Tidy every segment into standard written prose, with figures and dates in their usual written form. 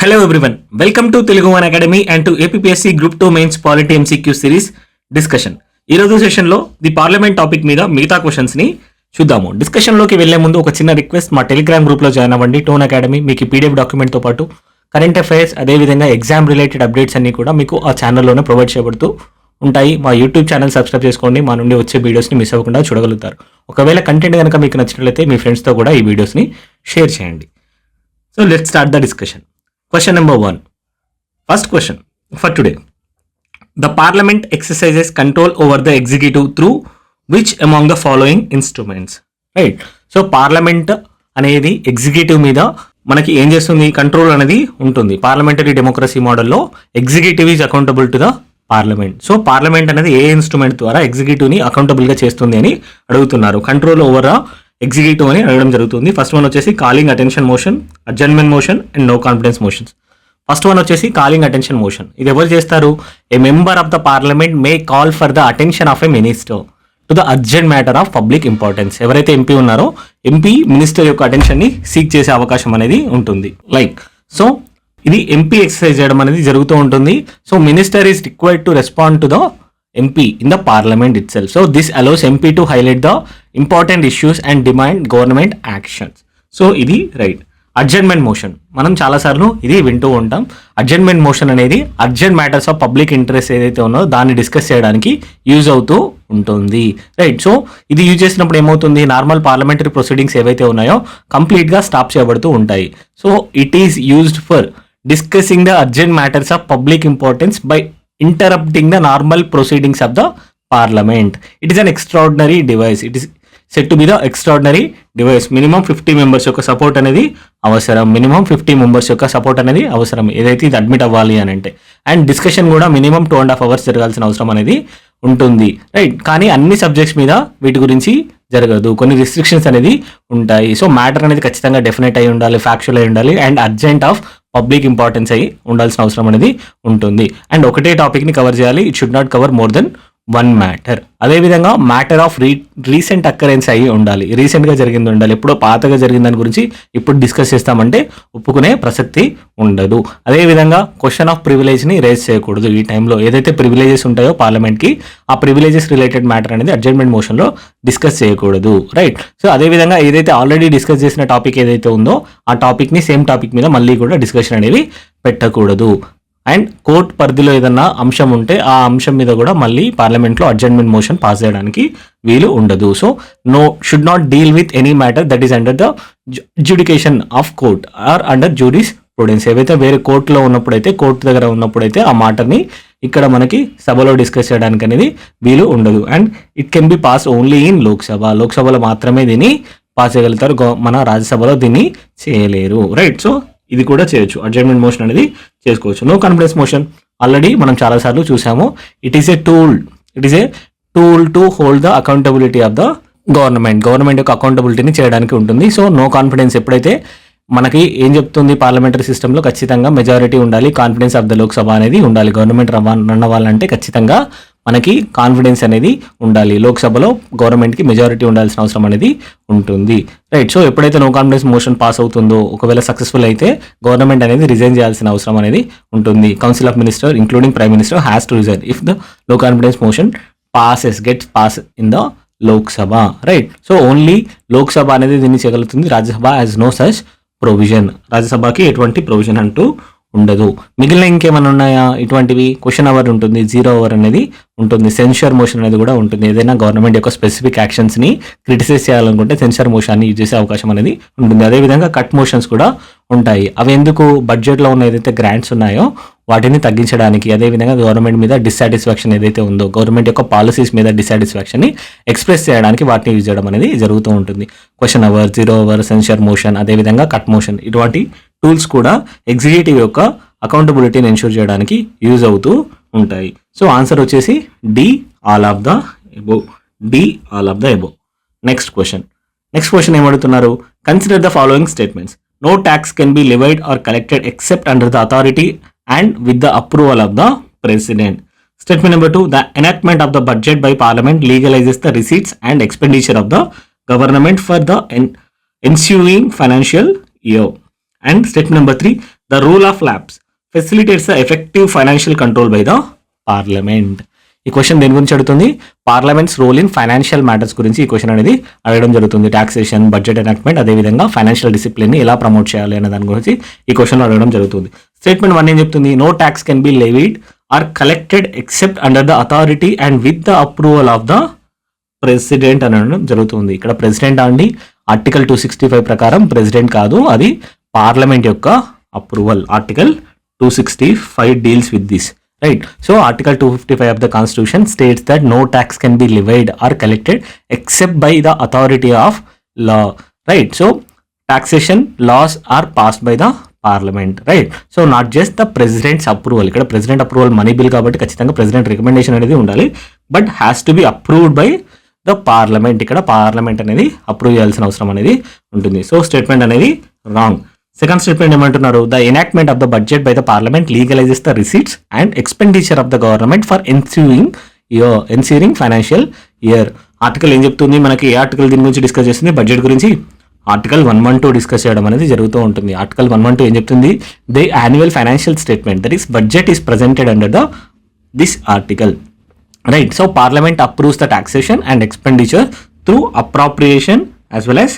Hello everyone, welcome to Telugu One Academy and to APPSC Group 2 Mains Polity MCQ Series discussion. ఈరోజు సెషన్లో the parliament topic మీద మిగతా క్వశ్చన్స్ని చూద్దాము. డిస్కషన్లోకి వెళ్లే ముందు ఒక చిన్న రిక్వెస్ట్, మా టెలిగ్రామ్ గ్రూప్లో జాయిన్ అవ్వండి. టోన్ అకాడమీ మీకు పీడిఎఫ్ డాక్యుమెంట్తో పాటు కరెంట్ అఫైర్స్, అదేవిధంగా ఎగ్జామ్ రిలేటెడ్ అప్డేట్స్ అన్ని కూడా మీకు ఆ ఛానల్లోనే ప్రొవైడ్ చేయబడుతూ ఉంటాయి. మా యూట్యూబ్ ఛానల్ సబ్స్క్రైబ్ చేసుకోండి, మా నుండి వచ్చే వీడియోస్ని మిస్ అవ్వకుండా చూడగలుగుతారు. ఒకవేళ కంటెంట్ కనుక మీకు నచ్చినట్లయితే మీ ఫ్రెండ్స్తో కూడా ఈ వీడియోస్ని షేర్ చేయండి. So let's start the discussion. Question number 1. First question for today. The Parliament exercises control over the executive through which among the following instruments? Right. So Parliament అనేది ఎగ్జిక్యూటివ్ మీద మనకి ఏం చేస్తుంది, కంట్రోల్ అనేది ఉంటుంది. పార్లమెంటరీ డెమోక్రసీ మోడల్లో executive is accountable to the parliament. So parliament అనేది ఏ instrument ద్వారా ఎగ్జిక్యూటివ్ని అకౌంటబుల్గా చేస్తుంది అని అడుగుతున్నారు. కంట్రోల్ ఓవర్ ఎగ్జిక్యూటివ్ అని అడగడం జరుగుతుంది. ఫస్ట్ వన్ వచ్చేసి calling attention motion, adjournment motion and no confidence motions. First one వచ్చేసి కాలింగ్ అటెన్షన్ మోషన్. ఇది ఎవరు చేస్తారు? A member of the parliament may call for the attention of a minister to the urgent matter of public importance. ఎవరైతే MP ఉన్నారో MP minister యొక్క అటెన్షన్ని seek చేసే అవకాశం అనేది ఉంటుంది. సో ఇది ఎంపీ ఎక్సర్సైజ్ చేయడం అనేది జరుగుతూ ఉంటుంది. So minister is required to respond to the MP in the parliament itself. So this allows MP to highlight the important issues and demand government actions. So ఇది రైట్. అడ్జర్న్మెంట్ మోషన్ మనం చాలాసార్లు ఇది వింటూ ఉంటాం. అడ్జర్న్మెంట్ మోషన్ అనేది urgent matters of public interest ఏదైతే ఉన్నదో దాన్ని డిస్కస్ చేయడానికి యూజ్ అవుతూ ఉంటుంది. రైట్. సో ఇది యూజ్ చేసినప్పుడు ఏమవుతుంది, నార్మల్ పార్లమెంటరీ ప్రొసీడింగ్స్ ఏవైతే ఉన్నాయో కంప్లీట్గా స్టాప్ చేయబడుతూ ఉంటాయి. So it is used for discussing the urgent matters of public importance by interrupting the normal proceedings of the parliament. It is an extraordinary device. It is said to be the extraordinary device. Minimum 50 members యొక్క support అనేది అవసరం. Minimum 50 members యొక్క support అనేది అవసరం ఏదైతే ఇది admit అవ్వాలి అని అంటే. అండ్ డిస్కషన్ కూడా మినిమం 2.5 hours జరగాల్సిన అవసరం అనేది ఉంటుంది. రైట్. కానీ అన్ని సబ్జెక్ట్స్ మీద వీటి గురించి జరగదు, కొన్ని రిస్ట్రిక్షన్స్ అనేది ఉంటాయి. సో మ్యాటర్ అనేది ఖచ్చితంగా డెఫినెట్ అయి ఉండాలి, ఫ్యాక్చువల్ అయి ఉండాలి and urgent of public importance అయ్యి ఉండాల్సిన అవసరం అనేది ఉంటుంది. అండ్ ఒకటే టాపిక్ని కవర్ చేయాలి. It should not cover more than one matter. అదేవిధంగా మ్యాటర్ ఆఫ్ రీసెంట్ అక్కరెన్స్ అయ్యి ఉండాలి, రీసెంట్గా జరిగింది ఉండాలి. ఎప్పుడో పాతగా జరిగిన దాని గురించి ఇప్పుడు డిస్కస్ చేస్తామంటే ఒప్పుకునే ప్రసక్తి ఉండదు. అదేవిధంగా క్వశ్చన్ ఆఫ్ ప్రివిలేజ్ని రేజ్ చేయకూడదు. ఈ టైంలో ఏదైతే ప్రివిలేజెస్ ఉంటాయో పార్లమెంట్కి, ఆ ప్రివిలేజెస్ రిలేటెడ్ మ్యాటర్ అనేది అడ్జర్న్మెంట్ మోషన్లో డిస్కస్ చేయకూడదు. రైట్. సో అదేవిధంగా ఏదైతే ఆల్రెడీ డిస్కస్ చేసిన టాపిక్ ఏదైతే ఉందో ఆ టాపిక్ని సేమ్ టాపిక్ మీద మళ్ళీ కూడా డిస్కషన్ అనేవి పెట్టకూడదు. అండ్ కోర్ట్ పరిధిలో ఏదన్నా అంశం ఉంటే ఆ అంశం మీద కూడా మళ్ళీ పార్లమెంట్లో అడ్జర్న్మెంట్ మోషన్ పాస్ చేయడానికి వీలు ఉండదు. So should not deal with any matter that is under the adjudication of court or under jurisprudence. ఏవైతే వేరే కోర్టులో ఉన్నప్పుడైతే, కోర్టు దగ్గర ఉన్నప్పుడైతే ఆ మాటని ఇక్కడ మనకి సభలో డిస్కస్ చేయడానికి అనేది వీలు ఉండదు. And it can be pass only in Lok Sabha. లోక్సభలో మాత్రమే దీన్ని పాస్ చేయగలుగుతారు, మన రాజ్యసభలో దీన్ని చేయలేరు. రైట్. సో ఇది కూడా చేయొచ్చు, అడ్జర్న్మెంట్ మోషన్ అనేది చేసుకోవచ్చు. నో కాన్ఫిడెన్స్ మోషన్ ఆల్రెడీ మనం చాలాసార్లు చూసాము. It is A tool to hold the accountability of the government యొక్క అకౌంటబిలిటీని చేయడానికి ఉంటుంది. సో నో కాన్ఫిడెన్స్ ఎప్పుడైతే మనకి ఏం చెప్తుంది, పార్లమెంటరీ సిస్టంలో ఖచ్చితంగా మెజారిటీ ఉండాలి, కాన్ఫిడెన్స్ ఆఫ్ ద లోక్సభ అనేది ఉండాలి. గవర్నమెంట్ రన్ అవ్వాలంటే ఖచ్చితంగా మనకి కాన్ఫిడెన్స్ అనేది ఉండాలి. లోక్సభలో గవర్నమెంట్కి మెజారిటీ ఉండాల్సిన అవసరం అనేది ఉంటుంది. రైట్. సో ఎప్పుడైతే నో కాన్ఫిడెన్స్ మోషన్ పాస్ అవుతుందో, ఒకవేళ సక్సెస్ఫుల్ అయితే గవర్నమెంట్ అనేది రిజైన్ చేయాల్సిన అవసరం అనేది ఉంటుంది. Council of minister including prime minister has to resign if the no confidence motion gets pass in the Lok Sabha. Right. So only Lok Sabha అనేది దీన్ని చేయగలుగుతుంది. Rajya Sabha has no such provision. రాజ్యసభకి ఎటువంటి ప్రొవిజన్ అంటూ ఉండదు. మిగిలిన ఇంకేమైనా ఉన్నాయా ఇటువంటివి? క్వశ్చన్ అవర్ ఉంటుంది, 0 hour అనేది ఉంటుంది, సెన్షర్ మోషన్ అనేది కూడా ఉంటుంది. ఏదైనా గవర్నమెంట్ యొక్క స్పెసిఫిక్ యాక్షన్స్ని క్రిటిసైజ్ చేయాలనుకుంటే సెన్షర్ మోషన్ని యూజ్ చేసే అవకాశం అనేది ఉంటుంది. అదేవిధంగా కట్ మోషన్స్ కూడా ఉంటాయి. అవి ఎందుకు, బడ్జెట్లో ఉన్న ఏదైతే గ్రాంట్స్ ఉన్నాయో వాటిని తగ్గించడానికి, అదేవిధంగా గవర్నమెంట్ మీద డిస్సాటిస్ఫాక్షన్ ఏదైతే ఉందో, గవర్నమెంట్ యొక్క పాలసీస్ మీద డిస్సాటిస్ఫాక్షన్ని ఎక్స్ప్రెస్ చేయడానికి వాటిని యూజ్ చేయడం అనేది జరుగుతూ ఉంటుంది. Question hour, 0 hour, censure motion, అదేవిధంగా కట్ మోషన్, ఇటువంటి టూల్స్ కూడా ఎగ్జిక్యూటివ్ యొక్క అకౌంటబిలిటీని ఎన్షూర్ చేయడానికి యూజ్ అవుతూ ఉంటాయి. సో ఆన్సర్ వచ్చేసి D all of the above. Next question ఏమడుతున్నారు? Consider the following statements. No tax can be levied or collected except under the authority and with the approval of the president. Statement number 2, the enactment of the budget by parliament legalizes the receipts and expenditure of the government for the ensuing financial year. And statement number 3, the rule of lapse facilitates the effective financial control by the parliament. ఈ question దేని గురించి అడుగుతుంది? Parliament's role in financial matters గురించి ఈ question అనేది అడగడం జరుగుతుంది. Taxation, budget enactment, అదేవిధంగా ఫైనాన్షియల్ డిసిప్లిన్ ని ఎలా ప్రమోట్ చేయాలి అనే దాని గురించి ఈ క్వశ్చన్లో అడగడం జరుగుతుంది. స్టేట్మెంట్ 1 ఏం చెప్తుంది? No tax can be levied or collected except under the authority and with the approval of the president అనడం జరుగుతుంది. ఇక్కడ ప్రెసిడెంట్ అండి ఆర్టికల్ 265 ప్రకారం ప్రెసిడెంట్ కాదు, అది పార్లమెంట్ యొక్క approval. Article 265 deals with this, right? So article 255 of the constitution states that no tax can be levied or collected except by the authority of law, right? So taxation laws are passed by the parliament, right? So not just the president's approval. ఇక్కడ president approval money bill కాబట్టి ఖచ్చితంగా president recommendation అనేది ఉండాలి, but has to be approved by the parliament. ఇక్కడ parliament అనేది approve చేయాల్సిన అవసరం అనేది ఉంటుంది. సో స్టేట్మెంట్ అనేది రాంగ్. సెకండ్ స్టేట్మెంట్ ఏమంటున్నారు? The enactment of the budget by the parliament legalises the receipts and expenditure of the government for ensuring financial year. Article ఏం చెప్తుంది మనకి? ఏ ఆర్టికల్ దీని గురించి డిస్కస్ చేస్తుంది? బడ్జెట్ గురించి ఆర్టికల్ 112 డిస్కస్ చేయడం అనేది జరుగుతూ ఉంటుంది. ఆర్టికల్ 112 ఏం చెప్తుంది? The annual financial statement, that is budget is presented under the this article, right? So parliament approves the taxation and expenditure through appropriation as well as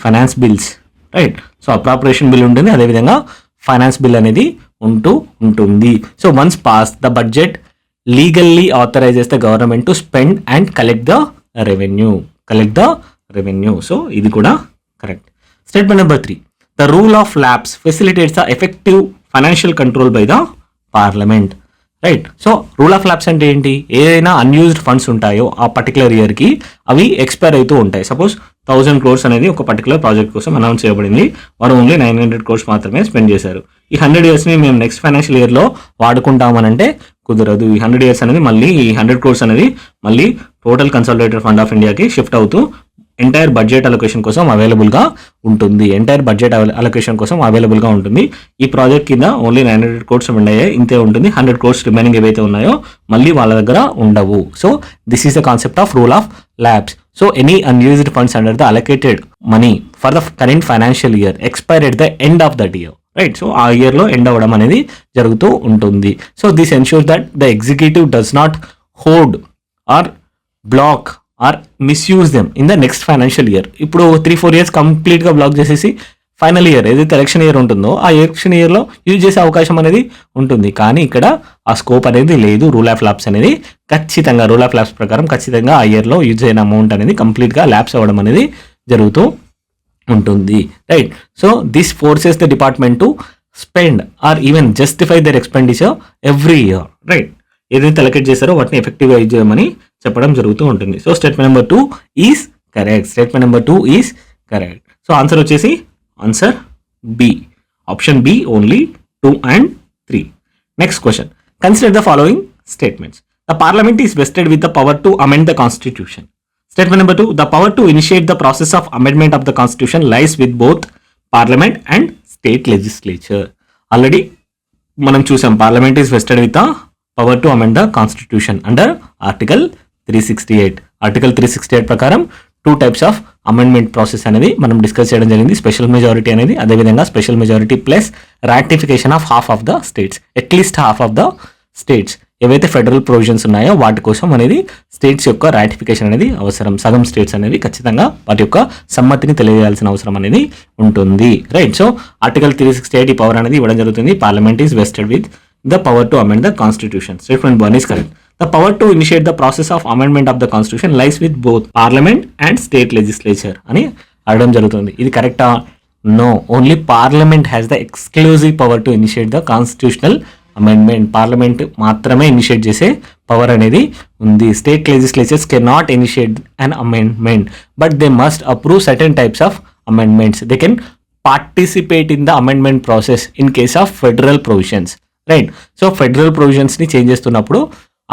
finance bills, right? So appropriation bill ఉంటుంది, అదేవిధంగా finance bill అనేది ఉంటుంది. So once pass the budget legally authorises the government to spend and collect the revenue. So ఇది కూడా correct. Statement number 3, the rule of lapse facilitates the effective financial control by the parliament, right? So rule of labs అంటే ఏంటి? ఏదైనా unused funds ఉంటాయో ఆ particular ఇయర్కి అవి expire అవుతూ ఉంటాయి. సపోజ్ 1000 crores అనేది ఒక పర్టికులర్ ప్రాజెక్ట్ కోసం అనౌన్స్ చేయబడింది, వారు ఓన్లీ 900 crores మాత్రమే స్పెండ్ చేశారు. ఈ 100 yearsని మేము నెక్స్ట్ ఫైనాన్షియల్ ఇయర్లో వాడుకుంటామనంటే కుదరదు. ఈ 100 years అనేది మళ్ళీ ఈ 100 crores అనేది మళ్ళీ టోటల్ కన్సాలిడేటెడ్ ఫండ్ ఆఫ్ ఇండియాకి షిఫ్ట్ అవుతూ ఎంటైర్ బడ్జెట్ అలొకేషన్ కోసం అవైలబుల్గా ఉంటుంది. ఈ ప్రాజెక్ట్ కింద ఓన్లీ 900 crores స్పెండ్ అయ్యాయి, ఇంతే ఉంటుంది. 100 crores రిమైనింగ్ ఏవైతే ఉన్నాయో మళ్ళీ వాళ్ళ దగ్గర ఉండవు. So this is the concept of rule of lapse. So any unused funds under the allocated money for the current financial year expire at the end of that year, right? So ఆ ఇయర్లో end అవ్వడం అనేది జరుగుతూ ఉంటుంది. So this ensures that the executive does not hold or block or misuse them in the next financial year. ఇప్పుడు 3-4 years కంప్లీట్గా block చేసేసి final year ఏదైతే ఎలక్షన్ ఇయర్ ఉంటుందో ఆ ఎలక్షన్ ఇయర్లో యూజ్ చేసే అవకాశం అనేది ఉంటుంది. కానీ ఇక్కడ ఆ స్కోప్ అనేది లేదు. రూల్ ఆఫ్ ల్యాబ్స్ అనేది ఖచ్చితంగా రూల్ ఆఫ్ ల్యాబ్స్ ప్రకారం ఖచ్చితంగా ఆ ఇయర్లో యూజ్ అయిన అమౌంట్ అనేది కంప్లీట్గా ల్యాబ్స్ అవ్వడం అనేది జరుగుతూ ఉంటుంది, right? So this forces the department to spend or even justify their expenditure every year, right? ఏదైతే అలొకేట్ చేశారో వాటిని ఎఫెక్టివ్గా యూజ్ చేయమని చెప్పడం జరుగుతూ ఉంటుంది. So statement number 2 is correct. So answer వచ్చేసి answer B, option B only 2 and 3. Next question, consider the following statements. The parliament is vested with the power to amend the constitution. Statement number 2, the power to initiate the process of amendment of the constitution lies with both parliament and state legislature. Already మనం చూసాం, parliament is vested with the power to amend the constitution under article 368. Article 368 ప్రకారం 2 types of amendment process అనేది మనం discuss చేయడం జరిగింది. Special majority అనేది, అదేవిధంగా special majority plus ratification of half of the states, at least half of the states. ఏవైతే federal provisions ఉన్నాయో వాటి కోసం అనేది స్టేట్స్ యొక్క రాటిఫికేషన్ అనేది అవసరం. సగం స్టేట్స్ అనేది ఖచ్చితంగా వాటి యొక్క సమ్మతిని తెలియజేయాల్సిన అవసరం అనేది ఉంటుంది, రైట్? సో ఆర్టికల్ 368 ఈ పవర్ అనేది ఇవ్వడం జరుగుతుంది. Parliament is vested with the power to amend the constitution. Statement 1 is correct. The power to initiate the process of amendment of the constitution lies with both parliament and state legislature అని అడగడం జరుగుతుంది. ఇది కరెక్టా? No, only parliament has the exclusive power to initiate the constitutional amendment. Parliament మాత్రమే initiate చేసే power అనేది ఉంది. State legislatures can not initiate an amendment, but they must approve certain types of amendments. They can participate in the amendment process in case of federal provisions, right? So federal ప్రొవిజన్స్ని change చేస్తున్నప్పుడు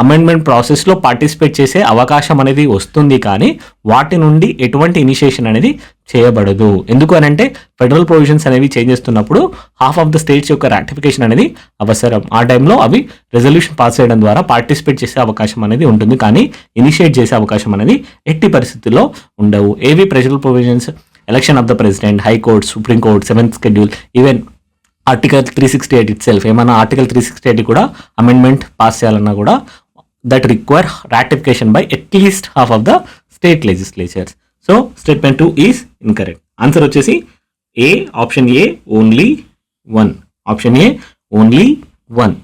amendment ప్రాసెస్లో participate చేసే అవకాశం అనేది వస్తుంది, కానీ వాటి నుండి ఎటువంటి ఇనిషియేషన్ అనేది చేయబడదు. ఎందుకు అని అంటే ఫెడరల్ ప్రొవిజన్స్ అనేవి చేంజ్ చేస్తున్నప్పుడు హాఫ్ ఆఫ్ ద స్టేట్స్ యొక్క రాటిఫికేషన్ అనేది అవసరం. ఆ టైంలో అవి రెజల్యూషన్ పాస్ చేయడం ద్వారా పార్టిసిపేట్ చేసే అవకాశం అనేది ఉంటుంది, కానీ ఇనిషియేట్ చేసే అవకాశం అనేది ఎట్టి పరిస్థితుల్లో ఉండవు. ఏవి federal provisions? Election of the president, high court, supreme court, 7th schedule, even article 368 itself, ఏమన్నా ఆర్టికల్ 368 కూడా అమెండ్మెంట్ పాస్ చేయాలన్నా కూడా that require ratification by at least half of the state legislatures. So statement 2 is incorrect. Answer వచ్చేసి A, option A only 1. Option A only 1.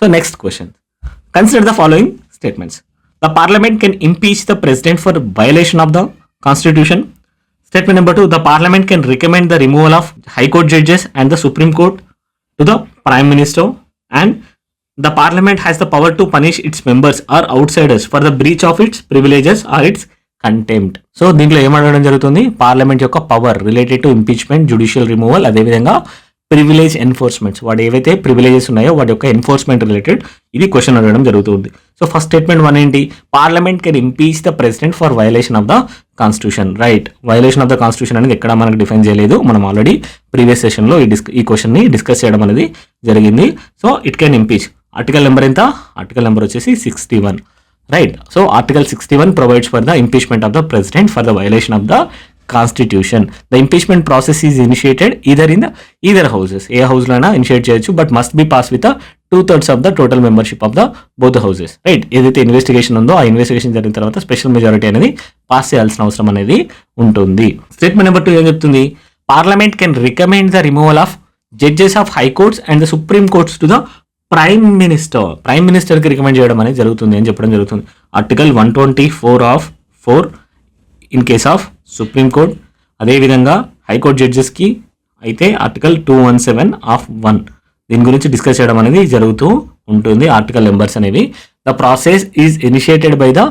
So next question, consider the following statements. The parliament can impeach the president for violation of the constitution. Statement number 2, the parliament can recommend the removal of high court judges and the supreme court to the prime minister, and the parliament has the power to punish its members or outsiders for the breach of its privileges or its contempt. So దీంట్లో ఏమడగడం జరుగుతుంది, parliament యొక్క power related to impeachment, judicial removal, అదేవిధంగా privilege enforcements, వాడు ఏవైతే privileges ఉన్నాయో వాటి యొక్క enforcement related ఇది క్వశ్చన్ అడగడం జరుగుతుంది. సో ఫస్ట్ స్టేట్మెంట్ 1 ఏంటి, parliament can impeach the president for violation of the constitution. Right, violation of the constitution అనేది ఎక్కడ మనకు డిఫైన్ చేయలేదు, మనం ఆల్రెడీ ప్రీవియస్ సెషన్లో ఈ క్వశ్చన్ ని డిస్కస్ చేయడం అనేది జరిగింది. So it can impeach. Article number ఎంత, ఆర్టికల్ నెంబర్ వచ్చేసి 61. Right, so article 61 provides for the impeachment of the president for the violation of the constitution. The impeachment process is initiated either houses, A house లో అయినా initiate చేయొచ్చు, but must be pass with 2/3 of the total membership of the both houses. Right, ఏదైతే investigation ఉందో ఆ investigation జరిగిన తర్వాత special majority అనేది pass చేయాల్సిన అవసరం అనేది ఉంటుంది. స్టేట్మెంట్ నెంబర్ 2 ఏం చెప్తుంది, parliament can recommend the removal of judges of high courts and the supreme courts to the prime minister. Prime మినిస్టర్కి రికమెండ్ చేయడం అనేది జరుగుతుంది అని చెప్పడం జరుగుతుంది. Article 124 in case of supreme court, అదేవిధంగా హైకోర్టు జడ్జెస్కి అయితే ఆర్టికల్ 217(1) దీని గురించి డిస్కస్ చేయడం అనేది జరుగుతూ ఉంటుంది. ఆర్టికల్ నెంబర్స్ అనేవి, the process is initiated by the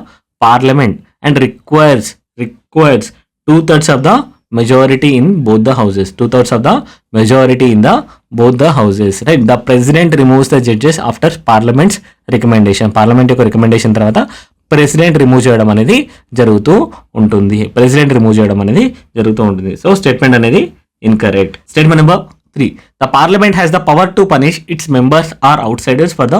parliament and requires 2/3 of the majority in both the houses. 2/3 of the majority in the both the houses. Right. The president removes the judges after parliament's recommendation. Parliament యొక్క recommendation తర్వాత president remove చేయడం అనేది జరుగుతూ ఉంటుంది. So statement అనేది incorrect. Statement number 3, the parliament has the power to punish its members or outsiders for the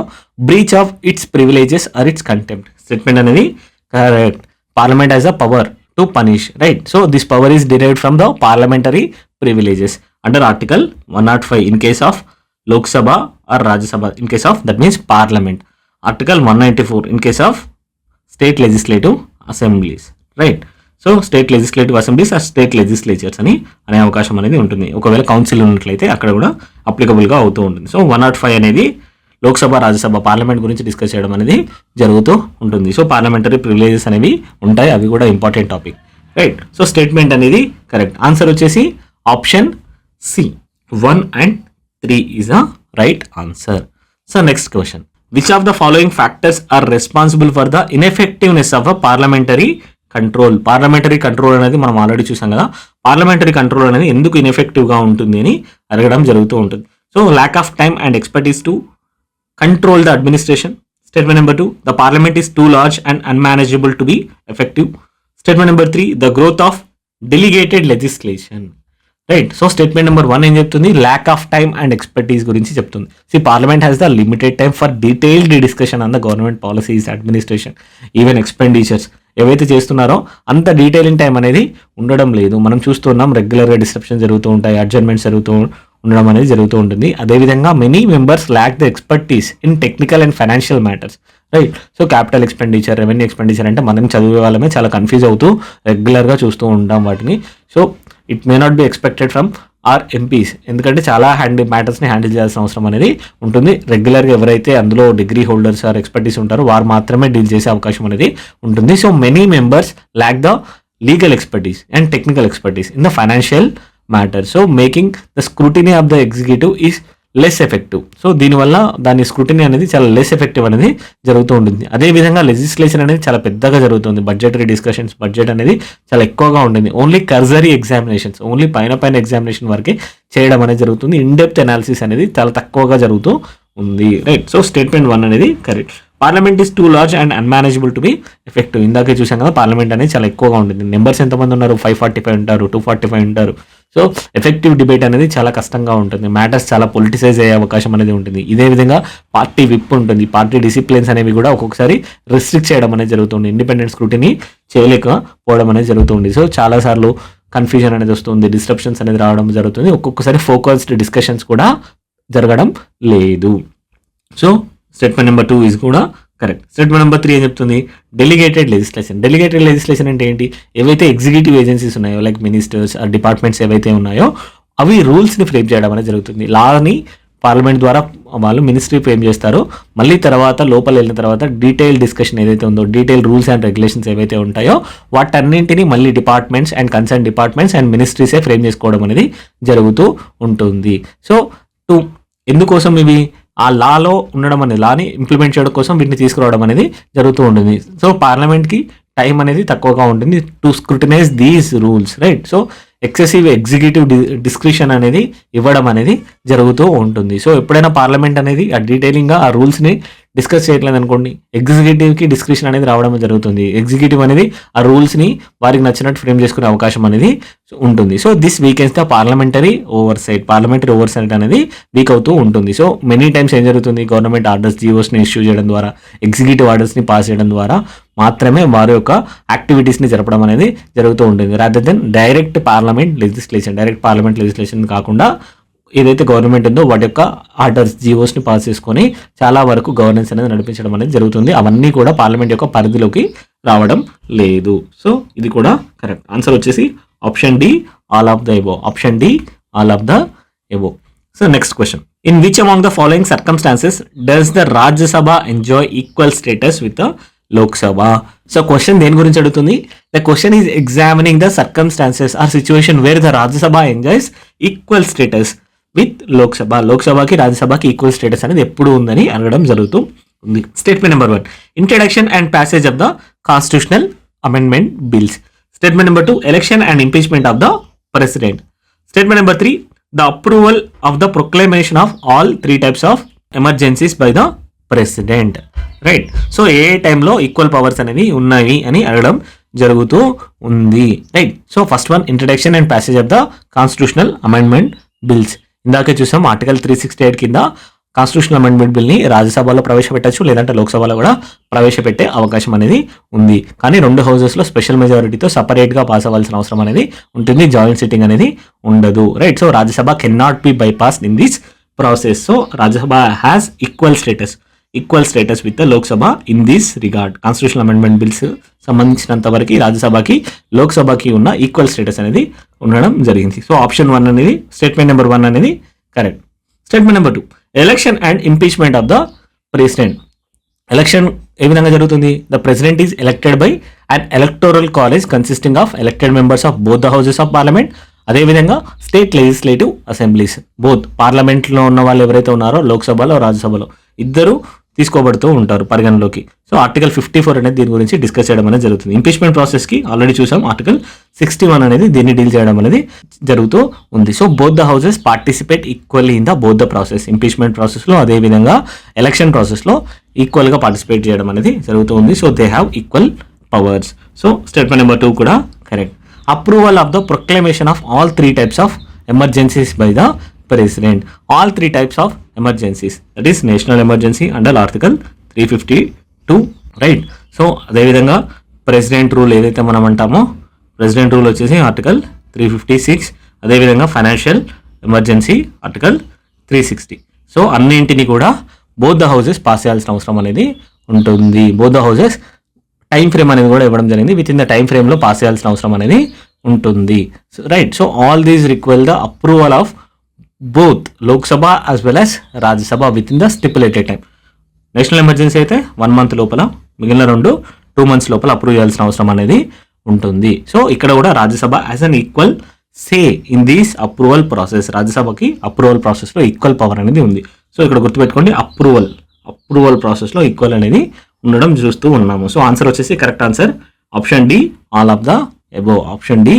breach of its privileges or its contempt. Statement అనేది correct. Parliament has the power to punish, right? So this power is derived from the parliamentary privileges under article 105 in case of Lok Sabha or Rajya Sabha, in case of, that means parliament. Article 194 in case of state legislative assemblies, right? So state legislative assemblies or state legislatures అని అనే అవకాశం అనేది ఉంటుంది. ఒకవేళ council ఉన్నట్లయితే అక్కడ కూడా అప్లికబుల్గా అవుతూ ఉంటుంది. సో 105 అనేది లోక్సభ, రాజ్యసభ, పార్లమెంట్ గురించి డిస్కస్ చేయడం అనేది జరుగుతూ ఉంటుంది. సో పార్లమెంటరీ ప్రివిలేజెస్ అనేవి ఉంటాయి, అవి కూడా important topic, right? So statement అనేది కరెక్ట్. ఆన్సర్ వచ్చేసి option C, 1 and 3 is a right answer. So next question, which of the following factors are responsible for the ineffectiveness of a parliamentary control? Parliamentary control అనేది మనం already చూసాం కదా. Parliamentary control అనేది ఎందుకు ఇన్ఎఫెక్టివ్గా ఉంటుంది అని అడగడం జరుగుతూ ఉంటుంది. So lack of time and expertise to control the administration. Statement number 2, the parliament is too large and unmanageable to be effective. Statement number 3, the growth of delegated legislation. Right, so statement number 1 ఏం చెప్తుంది, lack of time and expertise గురించి చెప్తుంది. See, parliament has the limited time for detailed discussion on the government policies, administration, even expenditures. ఏవైతే చేస్తున్నారో అంత detailing time అనేది ఉండడం లేదు. మనం చూస్తున్నాం రెగ్యులర్గా డిస్ట్రప్షన్ జరుగుతూ ఉంటాయి, అడ్జర్న్మెంట్స్ జరుగుతూ ఉండడం అనేది జరుగుతూ ఉంటుంది. అదేవిధంగా many members lakh the expertise in technical and financial matters, right? So capital expenditure, revenue expenditure అంటే మనం చదివే వాళ్ళమే చాలా కన్ఫ్యూజ్ అవుతూ రెగ్యులర్గా చూస్తూ ఉంటాం వాటిని. So it may not be expected from our MPs, ఎందుకంటే చాలా మ్యాటర్స్ని హ్యాండిల్ చేయాల్సిన అవసరం అనేది ఉంటుంది. రెగ్యులర్గా ఎవరైతే అందులో డిగ్రీ హోల్డర్స్ ఆర్ ఎక్స్పర్టీస్ ఉంటారో వారు మాత్రమే డీల్ చేసే అవకాశం అనేది ఉంటుంది. So many members lakh the legal expertise and technical expertise in the financial matter. So making the scrutiny of the executive is less effective. So దీనివల్ల దాని స్క్రూటినీ అనేది చాలా లెస్ ఎఫెక్టివ్ అనేది జరుగుతూ ఉంటుంది. అదేవిధంగా లెజిస్లేషన్ అనేది చాలా పెద్దగా జరుగుతుంది. బడ్జెటరీ డిస్కషన్స్, బడ్జెట్ అనేది చాలా ఎక్కువగా ఉంటుంది. ఓన్లీ కర్జరీ ఎగ్జామినేషన్స్, ఓన్లీ పైన ఎగ్జామినేషన్ వరకే చేయడం అనేది జరుగుతుంది. ఇన్ డెప్త్ అనాలిసిస్ అనేది చాలా తక్కువగా జరుగుతూ ఉంది, రైట్? సో స్టేట్మెంట్ 1 అనేది correct. Parliament is two large and unmanageable to be effective. ఇందాకే చూసాం కదా, పార్లమెంట్ అనేది చాలా ఎక్కువగా ఉంటుంది. మెంబర్స్ ఎంతమంది ఉన్నారు, 545 ఉంటారు, 245 ఉంటారు. సో ఎఫెక్టివ్ డిబేట్ అనేది చాలా కష్టంగా ఉంటుంది. మ్యాటర్స్ చాలా పొలిటిసైజ్ అయ్యే అవకాశం అనేది ఉంటుంది. ఇదే విధంగా పార్టీ విప్ ఉంటుంది, పార్టీ డిసిప్లిన్స్ అనేవి కూడా ఒక్కొక్కసారి రిస్ట్రిక్ట్ చేయడం అనేది జరుగుతుంది. ఇండిపెండెంట్ స్క్రూటినీ చేయలేకపోవడం అనేది జరుగుతుంది. సో చాలాసార్లు కన్ఫ్యూజన్ అనేది వస్తుంది, డిస్ట్రప్షన్స్ అనేది రావడం జరుగుతుంది. ఒక్కొక్కసారి ఫోకస్డ్ డిస్కషన్స్ కూడా జరగడం లేదు. సో స్టేట్మెంట్ నెంబర్ 2 ఈజ్ కూడా కరెక్ట్. స్టేట్మెంట్ నెంబర్ 3 ఏం చెప్తుంది? Delegated legislation. డెలిగేటెడ్ లెజిస్లేషన్ అంటే ఏంటి? ఏవైతే ఎగ్జిక్యూటివ్ ఏజెన్సీస్ ఉన్నాయో లైక్ మినిస్టర్స్ డిపార్ట్మెంట్స్ ఏవైతే ఉన్నాయో అవి రూల్స్ని ఫ్రేమ్ చేయడం అనేది జరుగుతుంది. లాని పార్లమెంట్ ద్వారా వాళ్ళు మినిస్ట్రీ ఫ్రేమ్ చేస్తారు. మళ్ళీ తర్వాత లోపల వెళ్ళిన తర్వాత డీటెయిల్ డిస్కషన్ ఏదైతే ఉందో, డీటెయిల్ రూల్స్ అండ్ రెగ్యులేషన్స్ ఏవైతే ఉంటాయో వాటన్నింటినీ మళ్ళీ departments and concern departments and మినిస్ట్రీసే ఫ్రేమ్ చేసుకోవడం అనేది జరుగుతూ ఉంటుంది. సో ఎందుకోసం ఇవి ఆ లాలో ఉండడం అనేది, లాని ఇంప్లిమెంట్ చేయడం కోసం వీటిని తీసుకురావడం అనేది జరుగుతూ ఉంటుంది. సో పార్లమెంట్కి టైం అనేది తక్కువగా ఉంటుంది to scrutinise these rules, right. So excessive executive discretion అనేది ఇవ్వడం అనేది జరుగుతూ ఉంటుంది. సో ఎప్పుడైనా పార్లమెంట్ అనేది ఆ డీటెయిలింగ్గా ఆ రూల్స్ని డిస్కస్ చేయట్లేదు అనుకోండి, ఎగ్జిక్యూటివ్కి డిస్క్రిషన్ అనేది రావడం జరుగుతుంది. ఎగ్జిక్యూటివ్ అనేది ఆ రూల్స్ని వారికి నచ్చినట్టు ఫ్రేమ్ చేసుకునే అవకాశం అనేది ఉంటుంది. So this weakens the parliamentary oversight అనేది వీక్ అవుతూ ఉంటుంది. సో మెనీ టైమ్స్ ఏం జరుగుతుంది? గవర్నమెంట్ ఆర్డర్స్, జీవోస్ని ఇష్యూ చేయడం ద్వారా, ఎగ్జిక్యూటివ్ ఆర్డర్స్ని పాస్ చేయడం ద్వారా మాత్రమే వారి యొక్క యాక్టివిటీస్ని జరపడం అనేది జరుగుతూ ఉంటుంది. Rather than direct parliament legislation కాకుండా ఏదైతే గవర్నమెంట్ ఉందో వాటి యొక్క ఆర్డర్స్, జీవోస్ని పాస్ చేసుకొని చాలా వరకు గవర్నెన్స్ అనేది నడిపించడం అనేది జరుగుతుంది. అవన్నీ కూడా పార్లమెంట్ యొక్క పరిధిలోకి రావడం లేదు. సో ఇది కూడా కరెక్ట్. ఆన్సర్ వచ్చేసి option D, all of the above. Option D, all of the above. So next question. In which among the following circumstances does the Rajya Sabha enjoy equal status with the Lok Sabha? So question దేని గురించి అడుగుతుంది? The question is examining the circumstances or situation where the Rajya Sabha enjoys equal status with Lok Sabha. లోక్సభకి రాజ్యసభకి equal status అనేది ఎప్పుడు ఉందని అడగడం జరుగుతూ ఉంది. Statement number 1, introduction and passage of the constitutional amendment bills. Statement number 2, election and impeachment of the president. Statement number 3, the approval of the proclamation of all 3 types of emergencies by the president, right. So ఏ టైంలో equal powers అనేవి ఉన్నాయి అని అడగడం జరుగుతూ ఉంది, right. So first one, introduction and passage of the constitutional amendment bills. ఇందాకే చూసాం ఆర్టికల్ 368 కింద కాన్స్టిట్యూషనల్ అమెండ్మెంట్ బిల్ని రాజ్యసభలో ప్రవేశపెట్టచ్చు, లేదంటే లోక్సభలో కూడా ప్రవేశపెట్టే అవకాశం అనేది ఉంది. కానీ 2 హౌసెస్లో స్పెషల్ మెజారిటీతో సపరేట్గా పాస్ అవ్వాల్సిన అవసరం అనేది ఉంటుంది. జాయింట్ సిట్టింగ్ అనేది ఉండదు, right. So Rajya Sabha can not B bypass in this process. So Rajya Sabha has equal status with the Lok Sabha in this regard. Constitutional amendment bills సంబంధించినంత వరకు రాజ్యసభకి లోక్సభకి ఉన్న ఈక్వల్ స్టేటస్ అనేది ఉండడం జరిగింది. సో ఆప్షన్ 1 అనేది, స్టేట్మెంట్ నెంబర్ 1 అనేది correct. Statement number 2, election and impeachment of the president. Election ఏ విధంగా జరుగుతుంది? The president is elected by an electoral college consisting of elected members of both the houses of parliament. అదేవిధంగా state legislative assemblies, both పార్లమెంట్లో ఉన్న వాళ్ళు ఎవరైతే ఉన్నారో లోక్సభలో రాజ్యసభలో ఇద్దరు తీసుకోబడుతూ ఉంటారు పరిగణలోకి. సో ఆర్టికల్ 54 అనేది దీని గురించి డిస్కస్ చేయడం అనేది జరుగుతుంది. ఇంపీచ్మెంట్ ప్రాసెస్కి ఆల్రెడీ చూసాం, ఆర్టికల్ 61 అనేది దీన్ని డీల్ చేయడం అనేది జరుగుతూ ఉంది. So both the houses participate equally in the both the process. Impeachment ప్రాసెస్లో అదేవిధంగా ఎలక్షన్ ప్రాసెస్లో ఈక్వల్గా పార్టిసిపేట్ చేయడం అనేది జరుగుతూ ఉంది. So they have equal powers. So statement number 2 కూడా correct. Approval of the proclamation of all 3 types of emergencies by the president. All 3 types of emergencies, that is national emergency under article 352, right. So అదేవిధంగా president rule ఏదైతే మనం అంటామో, president rule వచ్చేసి article 356, అదేవిధంగా financial emergency article 360. So అన్నింటినీ కూడా both the houses pass చేయాల్సిన అవసరం అనేది ఉంటుంది. Both the houses time frame అనేది కూడా ఇవ్వడం జరిగింది. విత్ ఇన్ ద టైం ఫ్రేమ్లో పాస్ చేయాల్సిన అవసరం అనేది ఉంటుంది, right. So all these require the approval of both Lok Sabha as well as Rajya Sabha with in the stipulated time. National emergency అయితే 1 month లోపల, మిగిలిన 2 months లోపల అప్రూవ్ చేయాల్సిన అవసరం అనేది ఉంటుంది. సో ఇక్కడ కూడా Rajya Sabha has an equal say in these approval process. రాజ్యసభకి అప్రూవల్ ప్రాసెస్లో ఈక్వల్ పవర్ అనేది ఉంది. సో ఇక్కడ గుర్తుపెట్టుకోండి, అప్రూవల్ ప్రాసెస్లో ఈక్వల్ అనేది ఉండడం చూస్తూ ఉన్నాము. సో ఆన్సర్ వచ్చేసి correct answer option D, all of the above. Option D,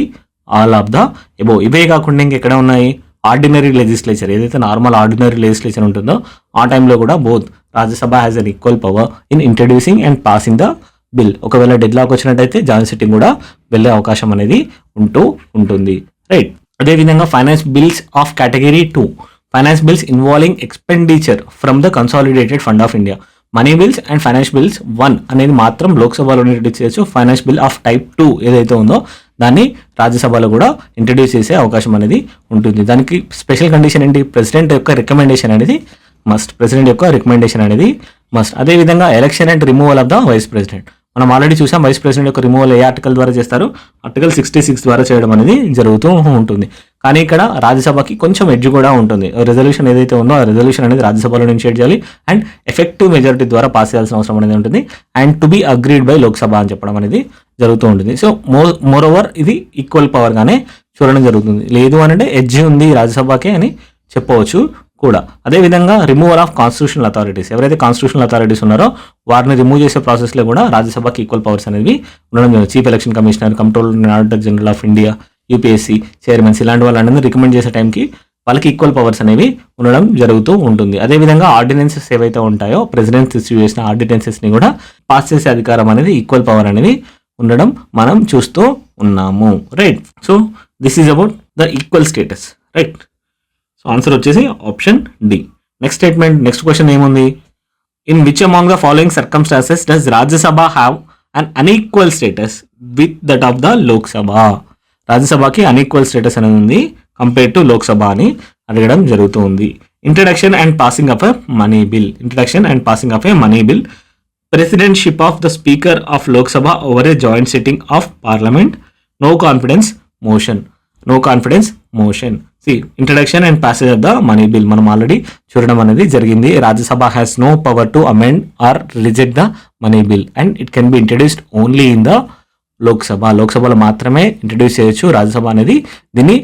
all of the above. ఇవే కాకుండా ఇంకెక్కడ ఉన్నాయి? ఆర్డినరీ లెజిస్లేచర్, ఏదైతే నార్మల్ ఆర్డినరీ లెజిస్లేచర్ ఉంటుందో ఆ టైంలో కూడా both Rajya Sabha has an equal power in introducing and passing the bill. ఒకవేళ డెడ్ లాక్ వచ్చినట్టయితే జాయింట్ సిట్టింగ్ కూడా వెళ్ళే అవకాశం అనేది ఉంటుంది, రైట్. అదేవిధంగా finance bills of category 2, finance bills involving expenditure from the consolidated fund of India. Money bills and finance bills 1 అనేది మాత్రం లోక్సభలో ఇంట్రడ్యూస్ చేయొచ్చు. ఫైనాన్స్ బిల్ ఆఫ్ టైప్ 2 ఏదైతే ఉందో దాన్ని రాజ్యసభలో కూడా ఇంట్రడ్యూస్ చేసే అవకాశం అనేది ఉంటుంది. దానికి స్పెషల్ కండిషన్ ఏంటి? ప్రెసిడెంట్ యొక్క రికమెండేషన్ అనేది మస్ట్. అదేవిధంగా election and removal of the vice president. మనం ఆల్రెడీ చూసాం వైస్ ప్రెసిడెంట్ యొక్క రిమూవల్ ఏ ఆర్టికల్ ద్వారా చేస్తారు? ఆర్టికల్ 66 ద్వారా చేయడం అనేది జరుగుతూ ఉంటుంది. కానీ ఇక్కడ రాజ్యసభకి కొంచెం ఎడ్జ్ కూడా ఉంటుంది. రెజల్యూషన్ ఏదైతే ఉందో ఆ రెజల్యూషన్ అనేది రాజ్యసభలో ఇనిషియేట్ చేయాలి అండ్ ఎఫెక్టివ్ మెజారిటీ ద్వారా పాస్ చేయాల్సిన అవసరం అనేది ఉంటుంది. And to be agreed by Lok Sabha అని చెప్పడం అనేది జరుగుతూ ఉంటుంది. సో మోర్ ఓవర్ ఇది ఈక్వల్ పవర్ గానే చూడడం జరుగుతుంది. లేదు అంటే ఎడ్జ్ ఉంది రాజ్యసభకి అని చెప్పవచ్చు కూడా. అదేవిధంగా రిమూవల్ ఆఫ్ కాన్స్టిట్యూషనల్ అథారిటీస్, ఎవరైతే కాన్స్టిట్యూషనల్ అథారిటీస్ ఉన్నారో వారిని రిమూవ్ చేసే ప్రాసెస్లో కూడా రాజ్యసభకి ఈక్వల్ పవర్స్ అనేవి ఉండడం జరుగుతుంది. Chief election commissioner, controller auditor general of India, UPSC chairmans ఇలాంటి వాళ్ళందరినీ రికమెండ్ చేసే టైంకి వాళ్ళకి ఈక్వల్ పవర్స్ అనేవి ఉండడం జరుగుతూ ఉంటుంది. అదేవిధంగా ఆర్డినెన్సెస్ ఏవైతే ఉంటాయో ప్రెసిడెంట్ ఇష్యూ చేసిన ఆర్డినెన్సెస్ని కూడా పాస్ చేసే అధికారం అనేది ఈక్వల్ పవర్ అనేది ఉండడం మనం చూస్తూ ఉన్నాము. Right. So this is about the equal status. Right. So answer వచ్చేసి option D. Next statement, next question ఏముంది? In which among the following circumstances does Rajya Sabha have an unequal status with that of the Lok Sabha? రాజ్యసభకి unequal status అనేది ఉంది compare to Lok Sabha అని అడగడం జరుగుతూ ఉంది. Introduction and passing of a money bill, presidentship of the speaker of Lok Sabha over a joint sitting of parliament, no confidence motion. Introduction and passage of the money bill మనం already చూడడం అనేది జరిగింది. Rajya Sabha has no power to amend or reject the money bill and it can be introduced only in the లోక్సభలో మాత్రమే introduce చేయొచ్చు. రాజ్యసభ అనేది దీన్ని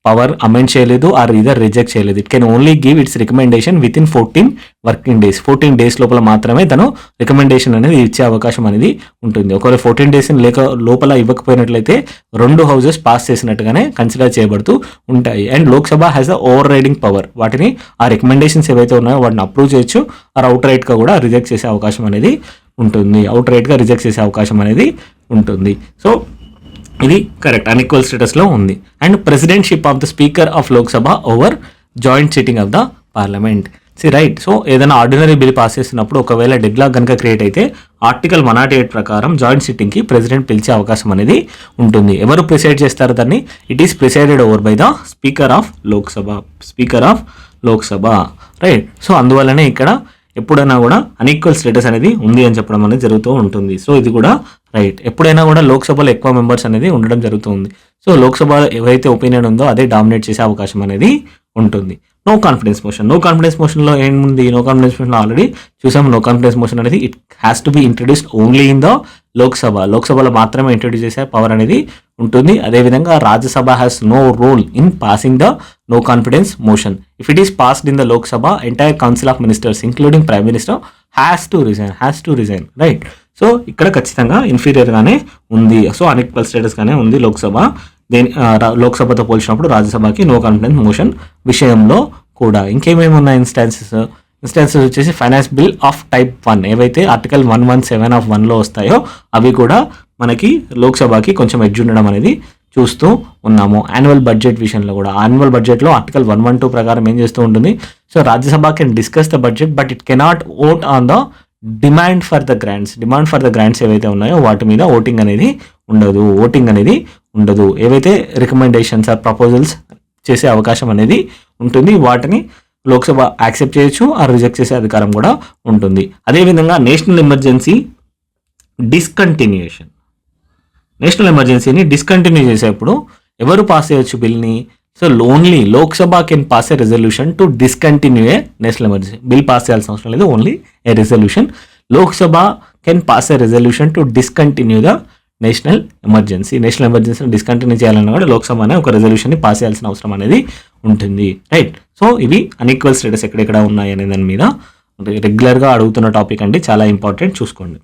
power amend చేయలేదు ఆర్ ఇదర్ రిజెక్ట్ చేయలేదు. It can only give its recommendation within 14 working days. 14 days లోపల మాత్రమే తను రికమెండేషన్ అనేది ఇచ్చే అవకాశం అనేది ఉంటుంది. ఒకవేళ 14 days లోపల ఇవ్వకపోయినట్లయితే 2 houses పాస్ చేసినట్టుగానే కన్సిడర్ చేయబడుతూ ఉంటాయి. And Lok Sabha has the over riding power. వాటిని ఆ రికమెండేషన్స్ ఏవైతే ఉన్నాయో వాటిని అప్రూవ్ చేయొచ్చు ఆర్ అవుట్ రైట్గా కూడా రిజెక్ట్ చేసే అవకాశం అనేది ఉంటుంది. సో ఇది కరెక్ట్, అన్ఈక్వల్ స్టేటస్లో ఉంది. And presidentship of the speaker of Lok Sabha over joint sitting of the parliament. Right. So ఏదైనా ఆర్డినరీ బిల్ పాస్ చేసినప్పుడు ఒకవేళ డెడ్లాక్ కనుక క్రియేట్ అయితే ఆర్టికల్ 108 ప్రకారం జాయింట్ సిట్టింగ్కి ప్రెసిడెంట్ పిలిచే అవకాశం అనేది ఉంటుంది. ఎవరు ప్రిసైడ్ చేస్తారు దాన్ని? It is presided over by the speaker of Lok Sabha. Right. So అందువల్లనే ఇక్కడ ఎప్పుడైనా కూడా అన్ఈక్వల్ స్టేటస్ అనేది ఉంది అని చెప్పడం అనేది జరుగుతూ ఉంటుంది. సో ఇది కూడా రైట్. ఎప్పుడైనా కూడా లోక్సభలో ఎక్కువ మెంబర్స్ అనేది ఉండడం జరుగుతుంది. సో లోక్సభ ఏవైతే ఒపీనియన్ ఉందో అదే డామినేట్ చేసే అవకాశం అనేది ఉంటుంది. నో కాన్ఫిడెన్స్ మోషన్లో ఏముంది? నో కాన్ఫిడెన్స్ మోషన్ ఆల్రెడీ చూసాం. నో కాన్ఫిడెన్స్ మోషన్ అనేది it has to be introduced only in the లోక్సభలో మాత్రమే ఇంట్రడ్యూస్ చేసే పవర్ అనేది ఉంటుంది. అదేవిధంగా Rajya Sabha has no role in passing the no confidence motion. If it is passed in the Lok Sabha, entire council of ministers including prime minister has to resign. Right. So ఇక్కడ ఖచ్చితంగా inferior గానే ఉంది. సో అన్ఈక్వల్ స్టేటస్ గానే ఉంది లోక్సభ. లోక్సభతో పోల్చినప్పుడు రాజ్యసభకి no confidence motion విషయంలో కూడా. ఇంకేమేమి ఉన్నాయి ఇన్స్టాన్సెస్ వచ్చేసి ఫైనాన్స్ బిల్ ఆఫ్ టైప్ 1 ఏవైతే ఆర్టికల్ 117 ఆఫ్ 1లో వస్తాయో అవి కూడా మనకి లోక్సభకి కొంచెం ఎడ్జ్ ఉండడం అనేది చూస్తూ ఉన్నాము. యాన్యువల్ బడ్జెట్ విషయంలో కూడా యాన్యువల్ బడ్జెట్లో ఆర్టికల్ 112 ప్రకారం ఏం చేస్తూ ఉంటుంది? So Rajya Sabha can discuss the budget but it cannot vote on the demand for the grants ఏవైతే ఉన్నాయో వాటి మీద ఓటింగ్ అనేది ఉండదు. ఏవైతే రికమెండేషన్స్ ఆర్ ప్రపోజల్స్ చేసే అవకాశం అనేది ఉంటుంది. వాటిని లోక్సభ యాక్సెప్ట్ చేయొచ్చు ఆర్ రిజెక్ట్ చేసే అధికారం కూడా ఉంటుంది. అదేవిధంగా నేషనల్ ఎమర్జెన్సీని డిస్కంటిన్యూ చేసేప్పుడు ఎవరు పాస్ చేయొచ్చు బిల్ని? So only Lok Sabha can pass a resolution to discontinue a national emergency. Bill pass చేయాల్సిన అవసరం లేదు, only a resolution. Lok Sabha can pass a resolution to discontinue the national ఎమర్జెన్సీని డిస్కంటిన్యూ చేయాలన్నా కూడా లోక్సభ అనే ఒక రెజల్యూషన్ని పాస్ చేయాల్సిన అవసరం అనేది ఉంటుంది. రైట్. సో ఇవి అన్ఈక్వల్ స్టేటస్ ఎక్కడెక్కడ ఉన్నాయి అనే దాని మీద రెగ్యులర్గా అడుగుతున్న టాపిక్ అండి, చాలా ఇంపార్టెంట్, చూసుకోండి.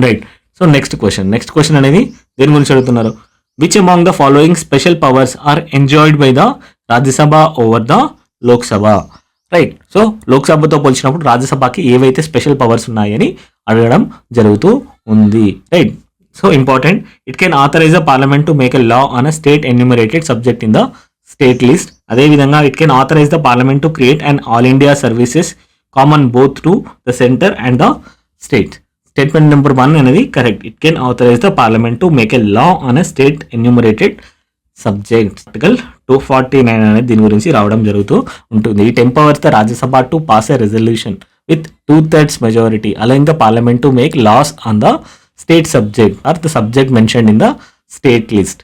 రైట్. సో నెక్స్ట్ క్వశ్చన్ అనేది దేని గురించి అడుగుతున్నారు? Which among the following special powers are enjoyed by the Rajya Sabha over the Lok Sabha? Right. So లోక్సభతో పోల్చినప్పుడు రాజ్యసభకి ఏవైతే స్పెషల్ పవర్స్ ఉన్నాయని అడగడం జరుగుతూ ఉంది. Right. So important, it can authorise the parliament to make a law on a state enumerated subject in the state list. అదేవిధంగా it can authorise the parliament to create and all India services common both to the centre and the state statement number 1 అనేది correct. It can authorise the parliament to make a law on a state enumerated subject. Article 249 అనేది దీని గురించి రావడం జరుగుతూ ఉంటుంది. It empowers the Rajya Sabha to pass a resolution with 2/3 majority allowing the parliament to make laws on the state subject or the subject mentioned in the state list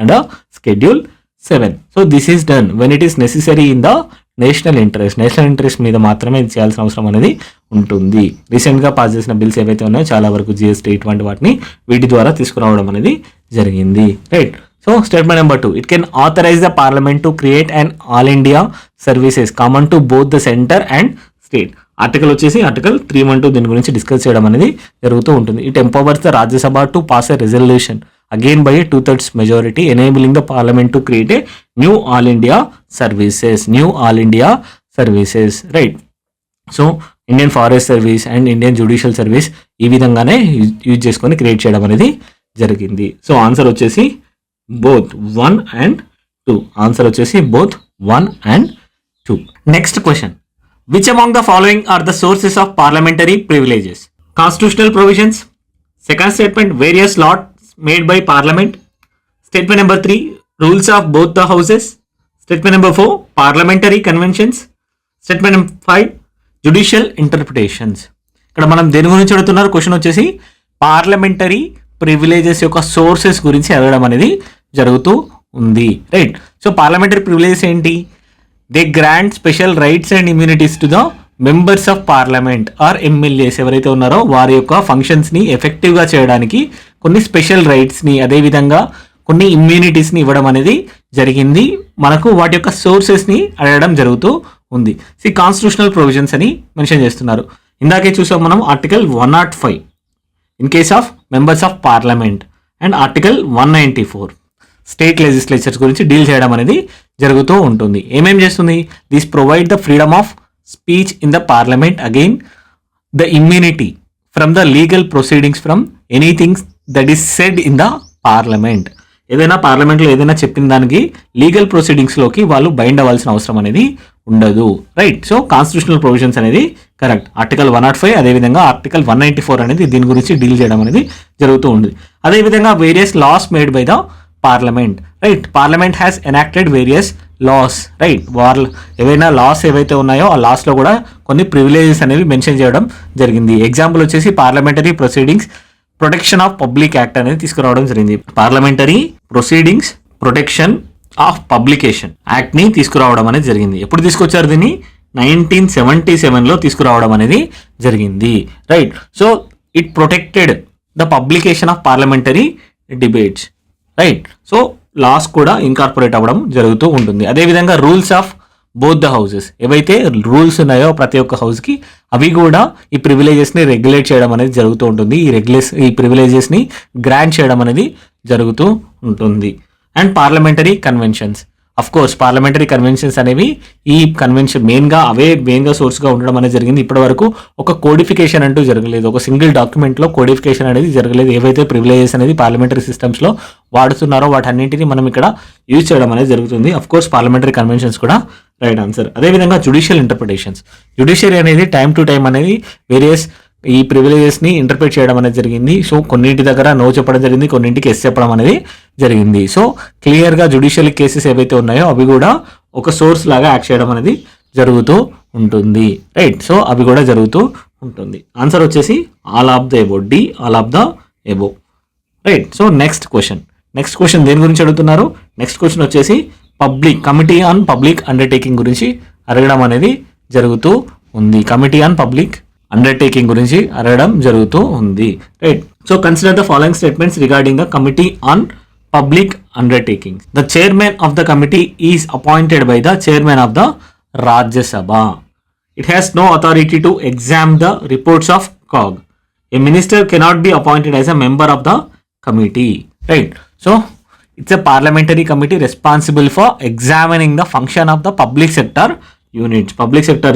under schedule 7. So this is done when it is necessary in the national interest మీద మాత్రమే ఇది చేయాల్సిన అవసరం అనేది ఉంటుంది. రీసెంట్గా pass చేసిన bills ఏవైతే ఉన్నాయో చాలా వరకు జిఎస్టీ ఇటువంటి వాటిని వీటి ద్వారా తీసుకురావడం అనేది జరిగింది. Right. So statement number 2, it can authorise the parliament to create and all India services common to both the centre and state. Article వచ్చేసి ఆర్టికల్ 312 దీని గురించి డిస్కస్ చేయడం అనేది జరుగుతూ ఉంటుంది. It empowers the Rajya Sabha to pass a resolution again by 2/3 majority enabling the parliament to create a new all India services. Right. So Indian forest service and Indian judicial service ఈ విధంగానే use చేసుకొని create చేయడం అనేది జరిగింది. So answer వచ్చేసి both 1 and 2. Answer వచ్చేసి both 1 and 2. Next question, which among the following are the sources of parliamentary privileges? Constitutional provisions. Second statement, various laws made by parliament. Statement number 3, rules of both the houses. Statement number 4, parliamentary conventions. Statement number 5, judicial interpretations. ఇక్కడ మనం దేని గురించి అడుగుతున్నారు question వచ్చేసి parliamentary privileges యొక్క sources గురించి అడగడం అనేది జరుగుతూ ఉంది. రైట్. సో పార్లమెంటరీ ప్రివిలేజెస్ ఏంటి? They grant special rights and immunities to the members of parliament or MLAs ఎవరైతే ఉన్నారో వారి యొక్క ఫంక్షన్స్ని ఎఫెక్టివ్గా చేయడానికి కొన్ని స్పెషల్ రైట్స్ని అదేవిధంగా కొన్ని ఇమ్యూనిటీస్ని ఇవ్వడం అనేది జరిగింది. మనకు వాటి యొక్క సోర్సెస్ని అడగడం జరుగుతూ ఉంది. కాన్స్టిట్యూషనల్ ప్రొవిజన్స్ అని మెన్షన్ చేస్తున్నారు. ఇందాకే చూసాం మనం article 105 in case of members of parliament and article 194 state legislatures గురించి డీల్ చేయడం అనేది జరుగుతూ ఉంటుంది. ఏమేం చేస్తుంది? This provide the freedom of speech in the parliament again the immunity from the legal proceedings from anything that is said in the parliament. ఏదైనా పార్లమెంట్లో ఏదైనా చెప్పిన దానికి లీగల్ ప్రొసీడింగ్స్లోకి వాళ్ళు బైండ్ అవ్వాల్సిన అవసరం అనేది ఉండదు. రైట్. సో కాన్స్టిట్యూషనల్ ప్రొవిజన్స్ అనేది కరెక్ట్. ఆర్టికల్ 105 అదేవిధంగా ఆర్టికల్ 194 అనేది దీని గురించి డీల్ చేయడం అనేది జరుగుతూ ఉంది. అదేవిధంగా various laws made by the parliament. Right. Parliament has enacted various laws. Right. ఏవైనా లాస్ ఏవైతే ఉన్నాయో ఆ లాస్లో కూడా కొన్ని ప్రివిలేజెస్ అనేవి మెన్షన్ చేయడం జరిగింది. ఎగ్జాంపుల్ వచ్చేసి parliamentary proceedings protection of public act అనేది తీసుకురావడం జరిగింది. Parliamentary proceedings protection of publication act ని తీసుకురావడం అనేది జరిగింది. ఎప్పుడు తీసుకొచ్చారు దీన్ని? 1977లో తీసుకురావడం అనేది జరిగింది. Right. So it protected the publication of parliamentary debates. Right. So laws కూడా ఇన్కార్పొరేట్ అవ్వడం జరుగుతూ ఉంటుంది. అదేవిధంగా rules of both the houses ఏవైతే రూల్స్ ఉన్నాయో ప్రతి ఒక్క హౌస్కి అవి కూడా ఈ ప్రివిలేజెస్ని రెగ్యులేట్ చేయడం అనేది జరుగుతూ ఉంటుంది. ఈ ప్రివిలేజెస్ని గ్రాంట్ చేయడం అనేది జరుగుతూ ఉంటుంది. And parliamentary conventions. Of course parliamentary conventions అనేవి ఈ కన్వెన్షన్ మెయిన్గా సోర్స్గా ఉండడం అనేది జరిగింది. ఇప్పటి వరకు ఒక కోడిఫికేషన్ అంటూ జరగలేదు. ఒక సింగిల్ డాక్యుమెంట్లో కోడిఫికేషన్ అనేది జరగలేదు. ఏవైతే ప్రివిలేజెస్ అనేది పార్లమెంటరీ సిస్టమ్స్లో వాడుతున్నారో వాటన్నింటినీ మనం ఇక్కడ యూజ్ చేయడం అనేది జరుగుతుంది. అఫ్ కోర్స్ పార్లమెంటరీ కన్వెన్షన్స్ కూడా రైట్ ఆన్సర్. అదేవిధంగా జుడిషియల్ ఇంటర్ప్రిటేషన్స్. జుడిషియరీ అనేది టైం టు టైం అనేది వేరియస్ ఈ ప్రివిలేజెస్ని ఇంటర్ప్రిట్ చేయడం అనేది జరిగింది. సో కొన్నింటి దగ్గర నో చెప్పడం జరిగింది, కొన్నింటికి ఎస్ చెప్పడం అనేది జరిగింది. సో క్లియర్గా జుడిషియల్ కేసెస్ ఏవైతే ఉన్నాయో అవి కూడా ఒక సోర్స్ లాగా యాక్ట్ చేయడం అనేది జరుగుతూ ఉంటుంది. రైట్. సో అవి కూడా జరుగుతూ ఉంటుంది. ఆన్సర్ వచ్చేసి all of the above. D all of the above. Right. So next question దేని గురించి అడుగుతున్నారు? నెక్స్ట్ క్వశ్చన్ వచ్చేసి కమిటీ ఆన్ పబ్లిక్ అండర్టేకింగ్ గురించి అడగడం అనేది జరుగుతూ ఉంది. కమిటీ ఆన్ పబ్లిక్ అండర్టేకింగ్ గురించి అడగడం జరుగుతూ ఉంది. Right. So consider the following statements regarding the committee on public undertaking. The chairman of the committee is appointed by the chairman of the Rajya Sabha. It has no authority to exam the reports of CAG. A minister cannot be appointed as a member of the committee. Right. So it's a parliamentary committee responsible for examining the function of the public sector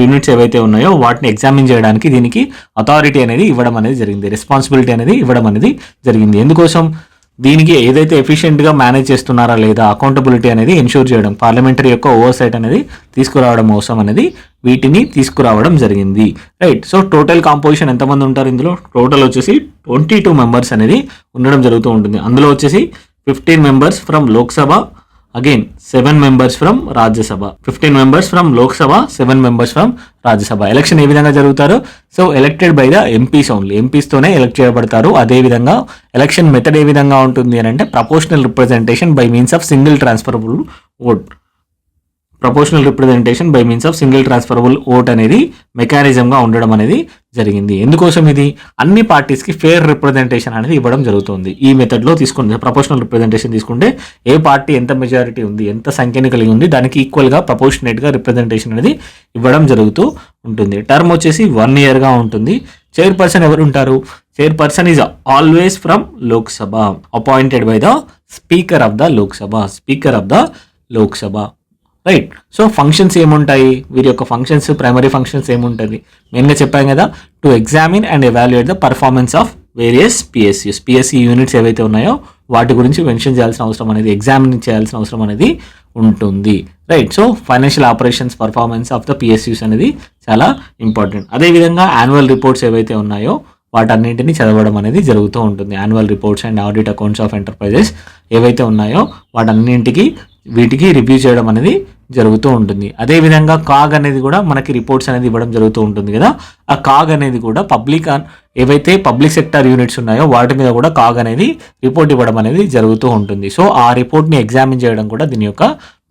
units ఏవైతే ఉన్నాయో వాటిని examine చేయడానికి దీనికి authority అనేది ఇవ్వడం అనేది జరిగింది. Responsibility అనేది ఇవ్వడం అనేది జరిగింది. ఎందుకోసం? దీనికి ఏదైతే ఎఫిషియెంట్గా మేనేజ్ చేస్తున్నారా లేదా అకౌంటబిలిటీ అనేది ఎన్షూర్ చేయడం, పార్లమెంటరీ యొక్క ఓవర్సైట్ అనేది తీసుకురావడం అవసరం అనేది వీటిని తీసుకురావడం జరిగింది. రైట్. సో టోటల్ కాంపోజిషన్ ఎంతమంది ఉంటారు ఇందులో? టోటల్ వచ్చేసి 22 మెంబర్స్ అనేది ఉండడం జరుగుతూ ఉంటుంది. అందులో వచ్చేసి 15 members from Lok Sabha, again 7 members from Rajya Sabha. 15 members from Lok Sabha, 7 members from Rajya Sabha. Election ఏ విధంగా జరుగుతారు? So elected by the MPs only, ఎంపీస్తోనే ఎలక్ట్ చేయబడతారు. అదేవిధంగా ఎలక్షన్ మెథడ్ ఏ విధంగా ఉంటుంది అని అంటే proportional representation by means of single transferable vote. Proportional representation by means of single transferable vote అనేది మెకానిజంగా ఉండడం అనేది జరిగింది. ఎందుకోసం ఇది? అన్ని పార్టీస్కి ఫేర్ రిప్రజెంటేషన్ అనేది ఇవ్వడం జరుగుతుంది. ఈ మెథడ్లో తీసుకుంటే ప్రపోర్షనల్ రిప్రజెంటేషన్ తీసుకుంటే ఏ పార్టీ ఎంత మెజారిటీ ఉంది, ఎంత సంఖ్యని కలిగి ఉంది, దానికి ఈక్వల్గా ప్రపోర్షనేట్గా రిప్రజెంటేషన్ అనేది ఇవ్వడం జరుగుతూ ఉంటుంది. టర్మ్ వచ్చేసి 1 ఇయర్గా ఉంటుంది. చైర్పర్సన్ ఎవరు ఉంటారు? Chairperson is always from Lok Sabha, appointed by the speaker of the Lok Sabha, speaker of the Lok Sabha. Right. So functions ఏముంటాయి? వీరి యొక్క ఫంక్షన్స్, ప్రైమరీ ఫంక్షన్స్ ఏముంటుంది? మెయిన్గా చెప్పాం కదా, to examine and evaluate the performance of various PSUs. PSC units ఏవైతే ఉన్నాయో వాటి గురించి మెన్షన్ చేయాల్సిన అవసరం అనేది, ఎగ్జామిన్ చేయాల్సిన అవసరం అనేది ఉంటుంది. Right. So financial operations performance of the PSUs అనేది చాలా ఇంపార్టెంట్. అదేవిధంగా యాన్యువల్ రిపోర్ట్స్ ఏవైతే ఉన్నాయో వాటన్నింటినీ చదవడం అనేది జరుగుతూ ఉంటుంది. Annual reports and audit accounts of enterprises ఏవైతే ఉన్నాయో వీటికి రివ్యూ చేయడం అనేది జరుగుతూ ఉంటుంది. అదేవిధంగా కాగ్ అనేది కూడా మనకి రిపోర్ట్స్ అనేది ఇవ్వడం జరుగుతూ ఉంటుంది కదా. ఆ కాగ్ అనేది కూడా ఏవైతే పబ్లిక్ సెక్టర్ యూనిట్స్ ఉన్నాయో వాటి మీద కూడా కాగ్ అనేది రిపోర్ట్ ఇవ్వడం అనేది జరుగుతూ ఉంటుంది. సో ఆ రిపోర్ట్ని ఎగ్జామిన్ చేయడం కూడా దీని యొక్క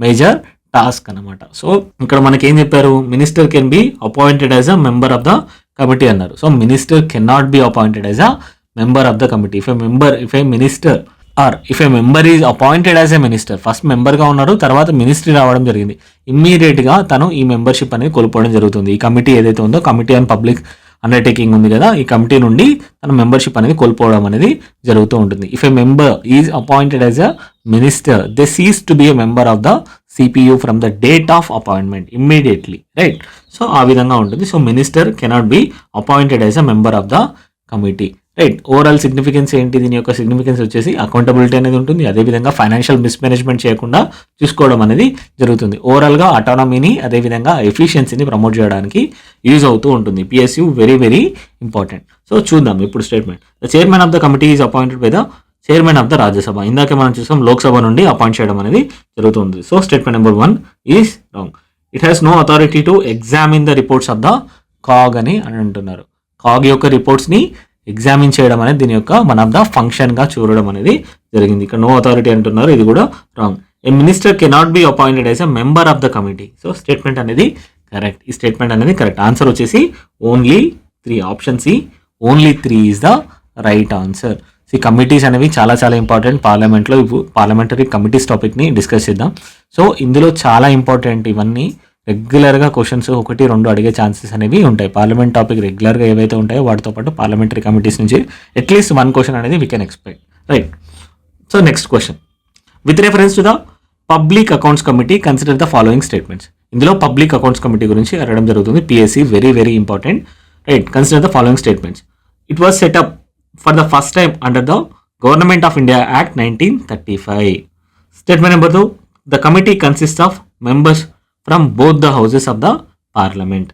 మేజర్ టాస్క్ అనమాట. సో ఇక్కడ మనకి ఏం చెప్పారు? Minister can be appointed as a member of the committee అన్నారు. So minister can not be appointed as a member of the committee. If a member is appointed as a minister, first మెంబర్గా ఉన్నారు, తర్వాత ministry రావడం జరిగింది, ఇమ్మీడియట్గా తను ఈ membership అనేది కోల్పోవడం జరుగుతుంది. ఈ కమిటీ ఏదైతే ఉందో, కమిటీ అండ్ పబ్లిక్ అండర్టేకింగ్ ఉంది కదా, ఈ కమిటీ నుండి తన మెంబర్షిప్ అనేది కోల్పోవడం అనేది జరుగుతూ ఉంటుంది. If a member is appointed as a minister, they cease to be a member of the CPU from the date of appointment immediately. Right. So ఆ విధంగా ఉంటుంది. So minister cannot be appointed as a member of the committee. Right. Overall significance ఏంటి? దీని యొక్క significance వచ్చేసి accountability అనేది ఉంటుంది. అదేవిధంగా ఫైనాన్షియల్ మిస్మేనేజ్మెంట్ చేయకుండా చూసుకోవడం అనేది జరుగుతుంది. ఓవరాల్గా అటానమీని, అదేవిధంగా ఎఫిషియన్సీని ప్రమోట్ చేయడానికి యూజ్ అవుతూ ఉంటుంది. PSU very very important. So చూద్దాం ఇప్పుడు statement. The chairman of the committee is appointed by the chairman of the Rajya Sabha. ఇందాకే మనం చూసాం లోక్సభ నుండి అపాయింట్ చేయడం అనేది జరుగుతుంది. So statement number 1 is wrong. It has no authority to examine the reports of the CAG అని అంటున్నారు. కాగ్ యొక్క రిపోర్ట్స్ని ఎగ్జామిన్ చేయడం అనేది దీని యొక్క వన్ ఆఫ్ ద ఫంక్షన్గా చూడడం అనేది జరిగింది. ఇక్కడ నో అథారిటీ అంటున్నారు, ఇది కూడా wrong. A minister cannot be appointed as a member of the committee. So statement అనేది కరెక్ట్. ఈ స్టేట్మెంట్ అనేది కరెక్ట్. ఆన్సర్ వచ్చేసి only 3. Option C only 3 is the right answer. ఈ కమిటీస్ అనేవి చాలా చాలా ఇంపార్టెంట్. పార్లమెంట్లో పార్లమెంటరీ కమిటీస్ టాపిక్ని డిస్కస్ చేద్దాం. సో ఇందులో చాలా ఇంపార్టెంట్. ఇవన్నీ రెగ్యులర్గా క్వశ్చన్స్ 1-2 అడిగే ఛాన్సెస్ అనేవి ఉంటాయి. పార్లమెంట్ టాపిక్ రెగ్యులర్గా ఏవైతే ఉంటాయో వాటితో పాటు పార్లమెంటరీ కమిటీస్ నుంచి అట్లీస్ట్ 1 క్వశ్చన్ అనేది we can expect. Right. So next question. With reference to the public accounts committee consider the following statements. ఇందులో పబ్లిక్ అకౌంట్స్ కమిటీ గురించి అడగడం జరుగుతుంది. PSC very very important. Right. Consider the following statements. It was setup for the first time under the government of India act 1935. Statement number 2. The committee consist of members from both the houses of the parliament.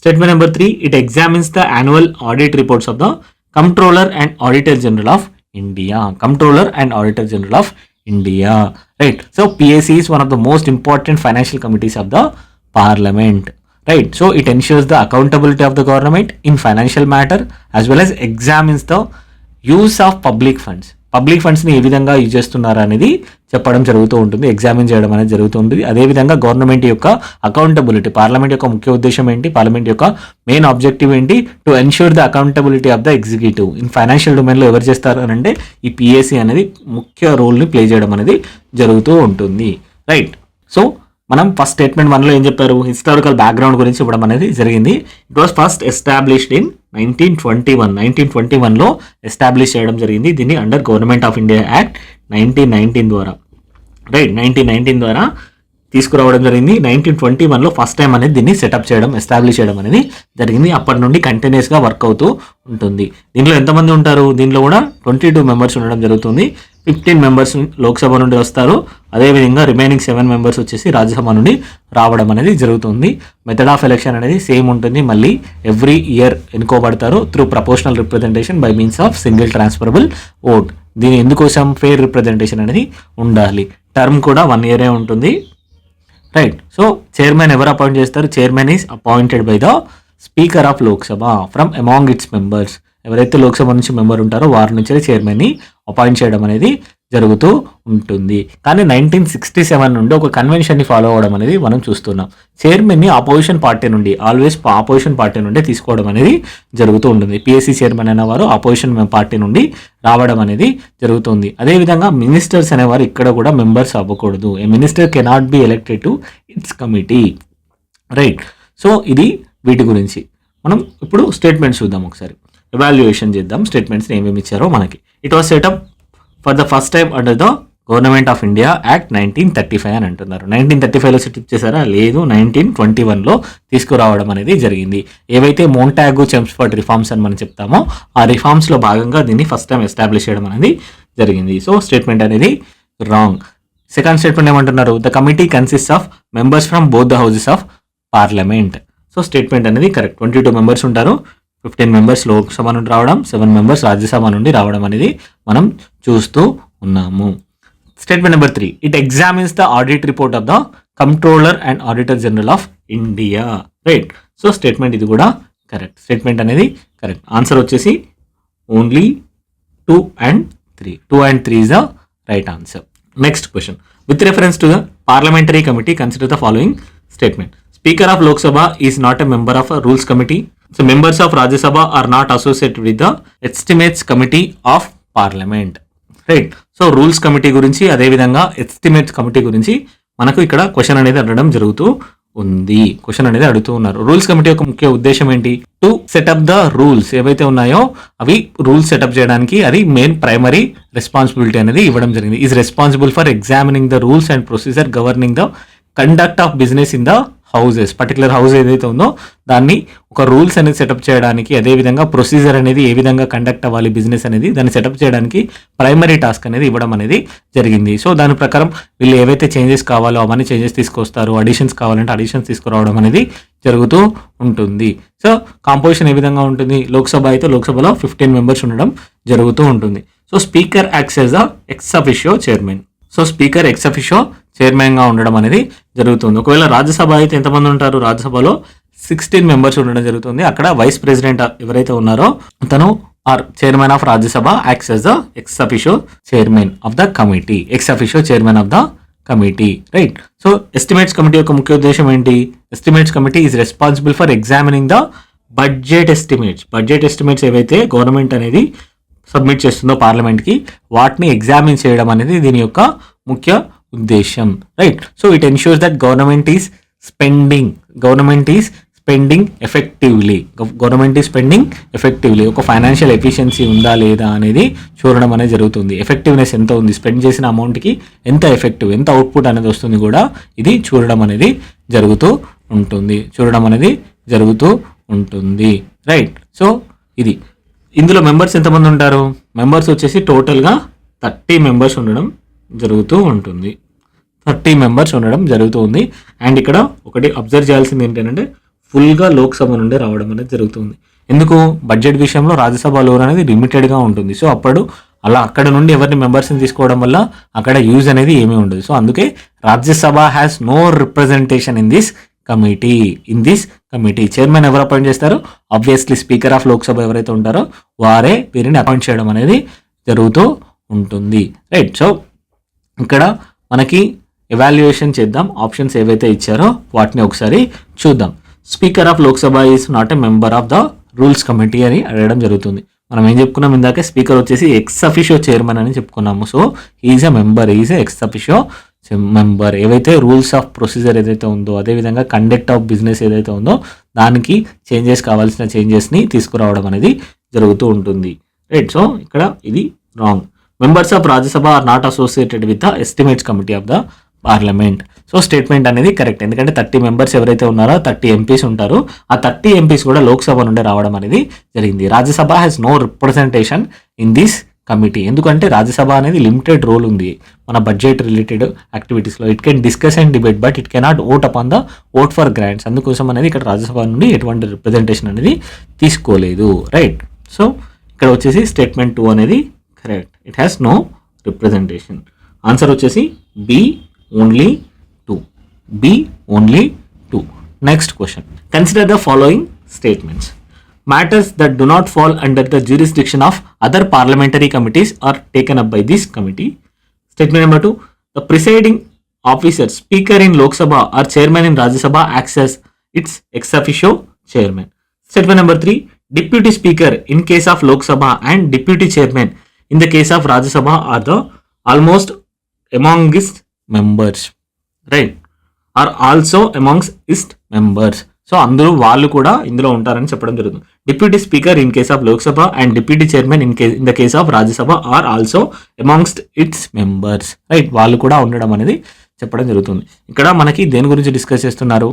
Statement number 3. It examines the annual audit reports of the Comptroller and Auditor General of India. Comptroller and Auditor General of India. Right. So PAC is one of the most important financial committees of the parliament. Right. So it ensures the accountability of the government in financial matter as well as examines the use of public funds. Public ఫండ్స్ని ఏ విధంగా use చేస్తున్నారా అనేది చెప్పడం జరుగుతూ ఉంటుంది, examine చేయడం అనేది జరుగుతూ ఉంటుంది. అదేవిధంగా గవర్నమెంట్ యొక్క అకౌంటబిలిటీ, పార్లమెంట్ యొక్క ముఖ్య ఉద్దేశం ఏంటి, పార్లమెంట్ యొక్క మెయిన్ ఆబ్జెక్టివ్ ఏంటి, to ensure the accountability of the executive in financial డొమైన్లో ఎవరు చేస్తారు అని అంటే ఈ పిఎస్సి అనేది ముఖ్య రోల్ని ప్లే చేయడం అనేది జరుగుతూ ఉంటుంది. రైట్. సో మనం ఫస్ట్ స్టేట్మెంట్ 1లో ఏం చెప్పారు, హిస్టారికల్ బ్యాక్గ్రౌండ్ గురించి ఇవ్వడం అనేది జరిగింది. It was first established in 1921లో ఎస్టాబ్లిష్ చేయడం జరిగింది. దీన్ని under government of India act 1919 ద్వారా, రైట్, 1919 ద్వారా తీసుకురావడం జరిగింది. 1921లో ఫస్ట్ టైం అనేది దీన్ని సెటప్ చేయడం, ఎస్టాబ్లిష్ చేయడం అనేది జరిగింది. అప్పటి నుండి కంటిన్యూస్గా వర్క్ అవుతూ ఉంటుంది. దీంట్లో ఎంతమంది ఉంటారు, దీంట్లో కూడా 22 మెంబర్స్ ఉండడం జరుగుతుంది. 15 మెంబర్స్ లోక్సభ నుండి వస్తారు. అదేవిధంగా రిమైనింగ్ 7 మెంబర్స్ వచ్చేసి రాజ్యసభ నుండి రావడం అనేది జరుగుతుంది. మెథడ్ ఆఫ్ ఎలక్షన్ అనేది సేమ్ ఉంటుంది. మళ్ళీ ఎవ్రీ ఇయర్ ఎన్నుకోబడతారు through proportional representation by means of single transferable vote. దీని ఎందుకోసం ఫెయిర్ రిప్రజెంటేషన్ అనేది ఉండాలి. టర్మ్ కూడా 1 year ఉంటుంది. రైట్. సో చైర్మన్ ఎవరు అపాయింట్ చేస్తారు? Chairman is appointed by the speaker of Lok Sabha from among its members. ఎవరైతే లోక్సభ నుంచి మెంబర్ ఉంటారో వారి నుంచి చైర్మన్ని అపాయింట్ చేయడం అనేది జరుగుతూ ఉంటుంది. కానీ 1967 నుండి ఒక కన్వెన్షన్ని ఫాలో అవ్వడం అనేది మనం చూస్తున్నాం. చైర్మన్ని ఆపోజిషన్ పార్టీ నుండి, ఆల్వేస్ ఆపోజిషన్ పార్టీ నుండి తీసుకోవడం అనేది జరుగుతూ ఉంటుంది. పిఎస్సి చైర్మన్ అనేవారు ఆపోజిషన్ పార్టీ నుండి రావడం అనేది జరుగుతుంది. అదేవిధంగా మినిస్టర్స్ అనేవారు ఇక్కడ కూడా మెంబర్స్ అవ్వకూడదు. A minister cannot be elected to its committee. Right. So ఇది వీటి గురించి. మనం ఇప్పుడు స్టేట్మెంట్స్ చూద్దాం, ఒకసారి ఎవాల్యుయేషన్ చేద్దాం. స్టేట్మెంట్స్ ఏమేమి ఇచ్చారో మనకి. It was setup for the first time under the government of India act 1935 అని అంటున్నారు. 1935లో సెటప్ చేశారా? లేదు, 1921లో తీసుకురావడం అనేది జరిగింది. ఏవైతే మోంటాగు చెమ్స్ఫర్డ్ రిఫార్మ్స్ అని మనం చెప్తామో ఆ రిఫార్మ్స్లో భాగంగా దీన్ని ఫస్ట్ టైం ఎస్టాబ్లిష్ చేయడం అనేది జరిగింది. సో స్టేట్మెంట్ అనేది రాంగ్. సెకండ్ స్టేట్మెంట్ ఏమంటున్నారు? The committee consist of members from both the houses of parliament. So statement అనేది కరెక్ట్. 22 మెంబర్స్ ఉంటారు. 15 మెంబర్స్ లోక్సభ నుండి రావడం, 7 మెంబర్స్ రాజ్యసభ నుండి రావడం అనేది మనం చూస్తూ ఉన్నాము. Statement number 3, it examines the audit report of the controller and auditor general of India. Right. So statement ఇది కూడా కరెక్ట్. స్టేట్మెంట్ అనేది కరెక్ట్. ఆన్సర్ వచ్చేసి only 2 and 3. 2 and 3 is the right answer. Next question. With reference to the parliamentary committee, consider the following statement. Speaker of Lok Sabha is not a member of a rules committee. So members of Rajya Sabha are not associated with the estimates committee of parliament. Right. So rules committee గురించి, అదేవిధంగా estimates committee గురించి మనకు ఇక్కడ question అనేది అడగడం జరుగుతూ ఉంది. Question అనేది అడుగుతూ ఉన్నారు. రూల్స్ కమిటీ యొక్క ముఖ్య ఉద్దేశం ఏంటి? To set up the rules. ఏవైతే ఉన్నాయో అవి రూల్స్ సెటప్ చేయడానికి అది మెయిన్ ప్రైమరీ రెస్పాన్సిబిలిటీ అనేది ఇవ్వడం జరిగింది. Is responsible for examining the rules and procedure governing the conduct of business in the houses. Particular house ఏదైతే ఉందో దాన్ని ఒక రూల్స్ అనేది సెటప్ చేయడానికి, అదేవిధంగా ప్రొసీజర్ అనేది ఏ విధంగా కండక్ట్ అవ్వాలి బిజినెస్ అనేది దాన్ని సెటప్ చేయడానికి ప్రైమరీ టాస్క్ అనేది ఇవ్వడం అనేది జరిగింది. సో దాని ప్రకారం వీళ్ళు ఏవైతే చేంజెస్ కావాలో అవన్నీ చేంజెస్ తీసుకొస్తారు. అడిషన్స్ కావాలంటే అడిషన్స్ తీసుకురావడం అనేది జరుగుతూ ఉంటుంది. సో కాంపోజిషన్ ఏ విధంగా ఉంటుంది? లోక్సభ అయితే లోక్సభలో 15 మెంబర్స్ ఉండడం జరుగుతూ ఉంటుంది. So speaker acts as the ex officio chairman. So speaker X officio చైర్మన్గా ఉండడం అనేది జరుగుతుంది. ఒకవేళ రాజ్యసభ అయితే ఎంతమంది ఉంటారు? రాజ్యసభలో 16 మెంబర్స్ ఉండడం జరుగుతుంది. అక్కడ వైస్ ప్రెసిడెంట్ ఎవరైతే ఉన్నారో అతను or chairman of Rajya Sabha acts as the ex officio chairman of the committee. Ex officio chairman of the committee. Right. So estimates committee యొక్క ముఖ్య ఉద్దేశం ఏంటి? Estimates committee is responsible for examining the budget estimates. Budget estimates ఏవైతే government అనేది submit చేస్తుందో పార్లమెంట్కి వాటిని examine చేయడం అనేది దీని యొక్క ముఖ్య ఉద్దేశం. Right. So it ensures that government is spending effectively. ఒక ఫైనాన్షియల్ ఎఫిషియన్సీ ఉందా లేదా అనేది చూడడం అనేది జరుగుతుంది. ఎఫెక్టివ్నెస్ ఎంత ఉంది, స్పెండ్ చేసిన అమౌంట్కి ఎంత ఎఫెక్టివ్, ఎంత అవుట్పుట్ అనేది వస్తుంది కూడా ఇది చూడడం అనేది జరుగుతూ ఉంటుంది. రైట్. సో ఇది ఇందులో మెంబర్స్ ఎంతమంది ఉంటారు? మెంబర్స్ వచ్చేసి టోటల్గా 30 మెంబర్స్ ఉండడం జరుగుతూ ఉంటుంది. 30 మెంబర్స్ ఉండడం జరుగుతుంది. అండ్ ఇక్కడ ఒకటి అబ్జర్వ్ చేయాల్సింది ఏంటంటే ఫుల్గా లోక్సభ నుండి రావడం అనేది జరుగుతుంది. ఎందుకు? బడ్జెట్ విషయంలో రాజ్యసభ లోన్ అనేది లిమిటెడ్గా ఉంటుంది. సో అప్పుడు అలా అక్కడ నుండి ఎవరిని మెంబర్స్ని తీసుకోవడం వల్ల అక్కడ యూజ్ అనేది ఏమీ ఉండదు. సో అందుకే Rajya Sabha has no representation in this committee. Chairman ఎవరు అపాయింట్ చేస్తారు? ఆబ్వియస్లీ స్పీకర్ ఆఫ్ లోక్సభ ఎవరైతే ఉంటారో వారే వీరిని అపాయింట్ చేయడం అనేది జరుగుతూ ఉంటుంది. రైట్. సో ఇక్కడ మనకి ఎవాల్యుయేషన్ చేద్దాం. ఆప్షన్స్ ఏవైతే ఇచ్చారో వాటిని ఒకసారి చూద్దాం. Speaker of Lok Sabha is not a member of the rules committee అని అడగడం జరుగుతుంది. మనం ఏం చెప్పుకున్నాం ఇందాకే? స్పీకర్ వచ్చేసి ఎక్స్ అఫిషియో చైర్మన్ అని చెప్పుకున్నాము. So is a member, is a ex officio member. ఏవైతే రూల్స్ ఆఫ్ ప్రొసీజర్ ఏదైతే ఉందో, అదేవిధంగా కండక్ట్ ఆఫ్ బిజినెస్ ఏదైతే ఉందో దానికి కావాల్సిన చేంజెస్ని తీసుకురావడం అనేది జరుగుతూ ఉంటుంది. రైట్. సో ఇక్కడ ఇది wrong. Members of Rajya Sabha are not associated with the estimates committee of the parliament. So statement అనేది కరెక్ట్. ఎందుకంటే 30 మెంబర్స్ ఎవరైతే ఉన్నారో 30 ఎంపీస్ ఉంటారు. ఆ 30 ఎంపీస్ కూడా లోక్సభ నుండి రావడం అనేది జరిగింది. Rajya Sabha has no representation in this committee. ఎందుకంటే రాజ్యసభ అనేది లిమిటెడ్ రోల్ ఉంది మన బడ్జెట్ రిలేటెడ్ యాక్టివిటీస్లో. It can discuss and debate but it cannot vote upon the vote for grants. అందుకోసం అనేది ఇక్కడ రాజ్యసభ నుండి ఎటువంటి రిప్రజెంటేషన్ అనేది తీసుకోలేదు. రైట్. సో ఇక్కడ వచ్చేసి స్టేట్మెంట్ 2 అనేది correct. It has no representation. Answer వచ్చేసి B only 2. B only 2. Next question. Consider the following statements. Matters that do not fall under the jurisdiction of other parliamentary committees are taken up by this committee. Statement number 2. The presiding officer, speaker in Lok Sabha or chairman in Rajya Sabha acts as its ex officio chairman. Statement number 3. Deputy speaker in case of Lok Sabha and deputy chairman in the case of Rajya Sabha are the almost amongst members. Right. Are also amongst its members. సో అందరూ వాళ్ళు కూడా ఇందులో ఉంటారని చెప్పడం జరుగుతుంది. Deputy speaker in case of Lok Sabha and deputy chairman in the case of Rajya Sabha are also amongst its members. Right. వాళ్ళు కూడా ఉండడం అనేది చెప్పడం జరుగుతుంది. ఇక్కడ మనకి దేని గురించి డిస్కస్ చేస్తున్నారు?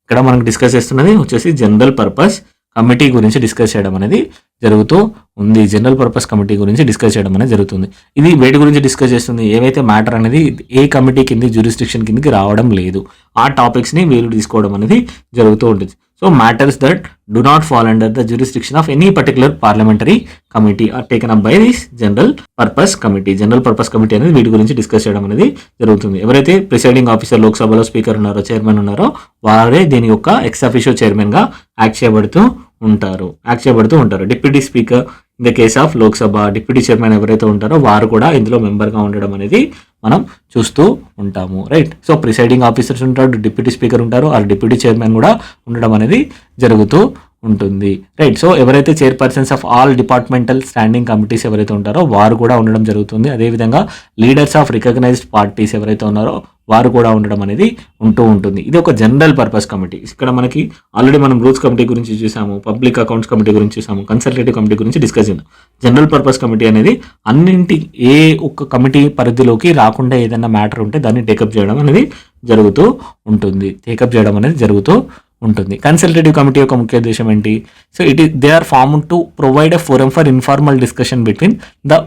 ఇక్కడ మనకి డిస్కస్ చేస్తున్నది వచ్చేసి జనరల్ పర్పస్ కమిటీ గురించి డిస్కస్ చేయడం అనేది జరుగుతూ ఉంది. జనరల్ పర్పస్ కమిటీ గురించి డిస్కస్ చేయడం అనేది జరుగుతుంది. ఇది వేటి గురించి డిస్కస్ చేస్తుంది? ఏవైతే మ్యాటర్ అనేది ఏ కమిటీ కింద జ్యూరిస్డిక్షన్ కిందకి రావడం లేదు ఆ టాపిక్స్ని వీళ్ళు తీసుకోవడం అనేది జరుగుతూ ఉంటుంది. So matters that do not fall under the jurisdiction of any particular parliamentary committee are taken up by this general purpose committee. General purpose committee అనేది వీటి గురించి డిస్కస్ చేయడం అనేది జరుగుతుంది. ఎవరైతే ప్రిసైడింగ్ ఆఫీసర్ లోక్సభలో స్పీకర్ ఉన్నారో, చైర్మన్ ఉన్నారో వారే దీని యొక్క ఎక్స్ అఫిషియో చైర్మన్ గా యాక్ట్ చేయబడుతూ ఉంటారు. Deputy speaker in the case of Lok Sabha, deputy chairman ఎవరైతే ఉంటారో వారు కూడా ఇందులో మెంబర్గా ఉండడం అనేది మనం చూస్తూ ఉంటాము. రైట్. సో ప్రిసైడింగ్ ఆఫీసర్స్ ఉంటారు, డిప్యూటీ స్పీకర్ ఉంటారు, ఆ డిప్యూటీ చైర్మన్ కూడా ఉండడం అనేది జరుగుతూ ఉంటుంది. రైట్. సో ఎవరైతే chairpersons of all departmental standing committees ఎవరైతే ఉంటారో వారు కూడా ఉండడం జరుగుతుంది. అదేవిధంగా లీడర్స్ ఆఫ్ రికగ్నైజ్డ్ పార్టీస్ ఎవరైతే ఉన్నారో వారు కూడా ఉండడం అనేది ఉంటూ ఉంటుంది. ఇది ఒక జనరల్ పర్పస్ కమిటీ. ఇక్కడ మనకి ఆల్రెడీ మనం రూల్స్ కమిటీ గురించి చూసాము, పబ్లిక్ అకౌంట్స్ కమిటీ గురించి చూసాము, కన్సల్టేటివ్ కమిటీ గురించి డిస్కస్ చేద్దాం. జనరల్ పర్పస్ కమిటీ అనేది అన్నింటి ఏ ఒక్క కమిటీ పరిధిలోకి రాకుండా ఏదైనా మ్యాటర్ ఉంటే దాన్ని టేకప్ చేయడం అనేది జరుగుతూ ఉంటుంది. కన్సల్టేటివ్ కమిటీ యొక్క ముఖ్య ఉద్దేశం ఏంటి? So they are formed to provide a forum for informal discussion between the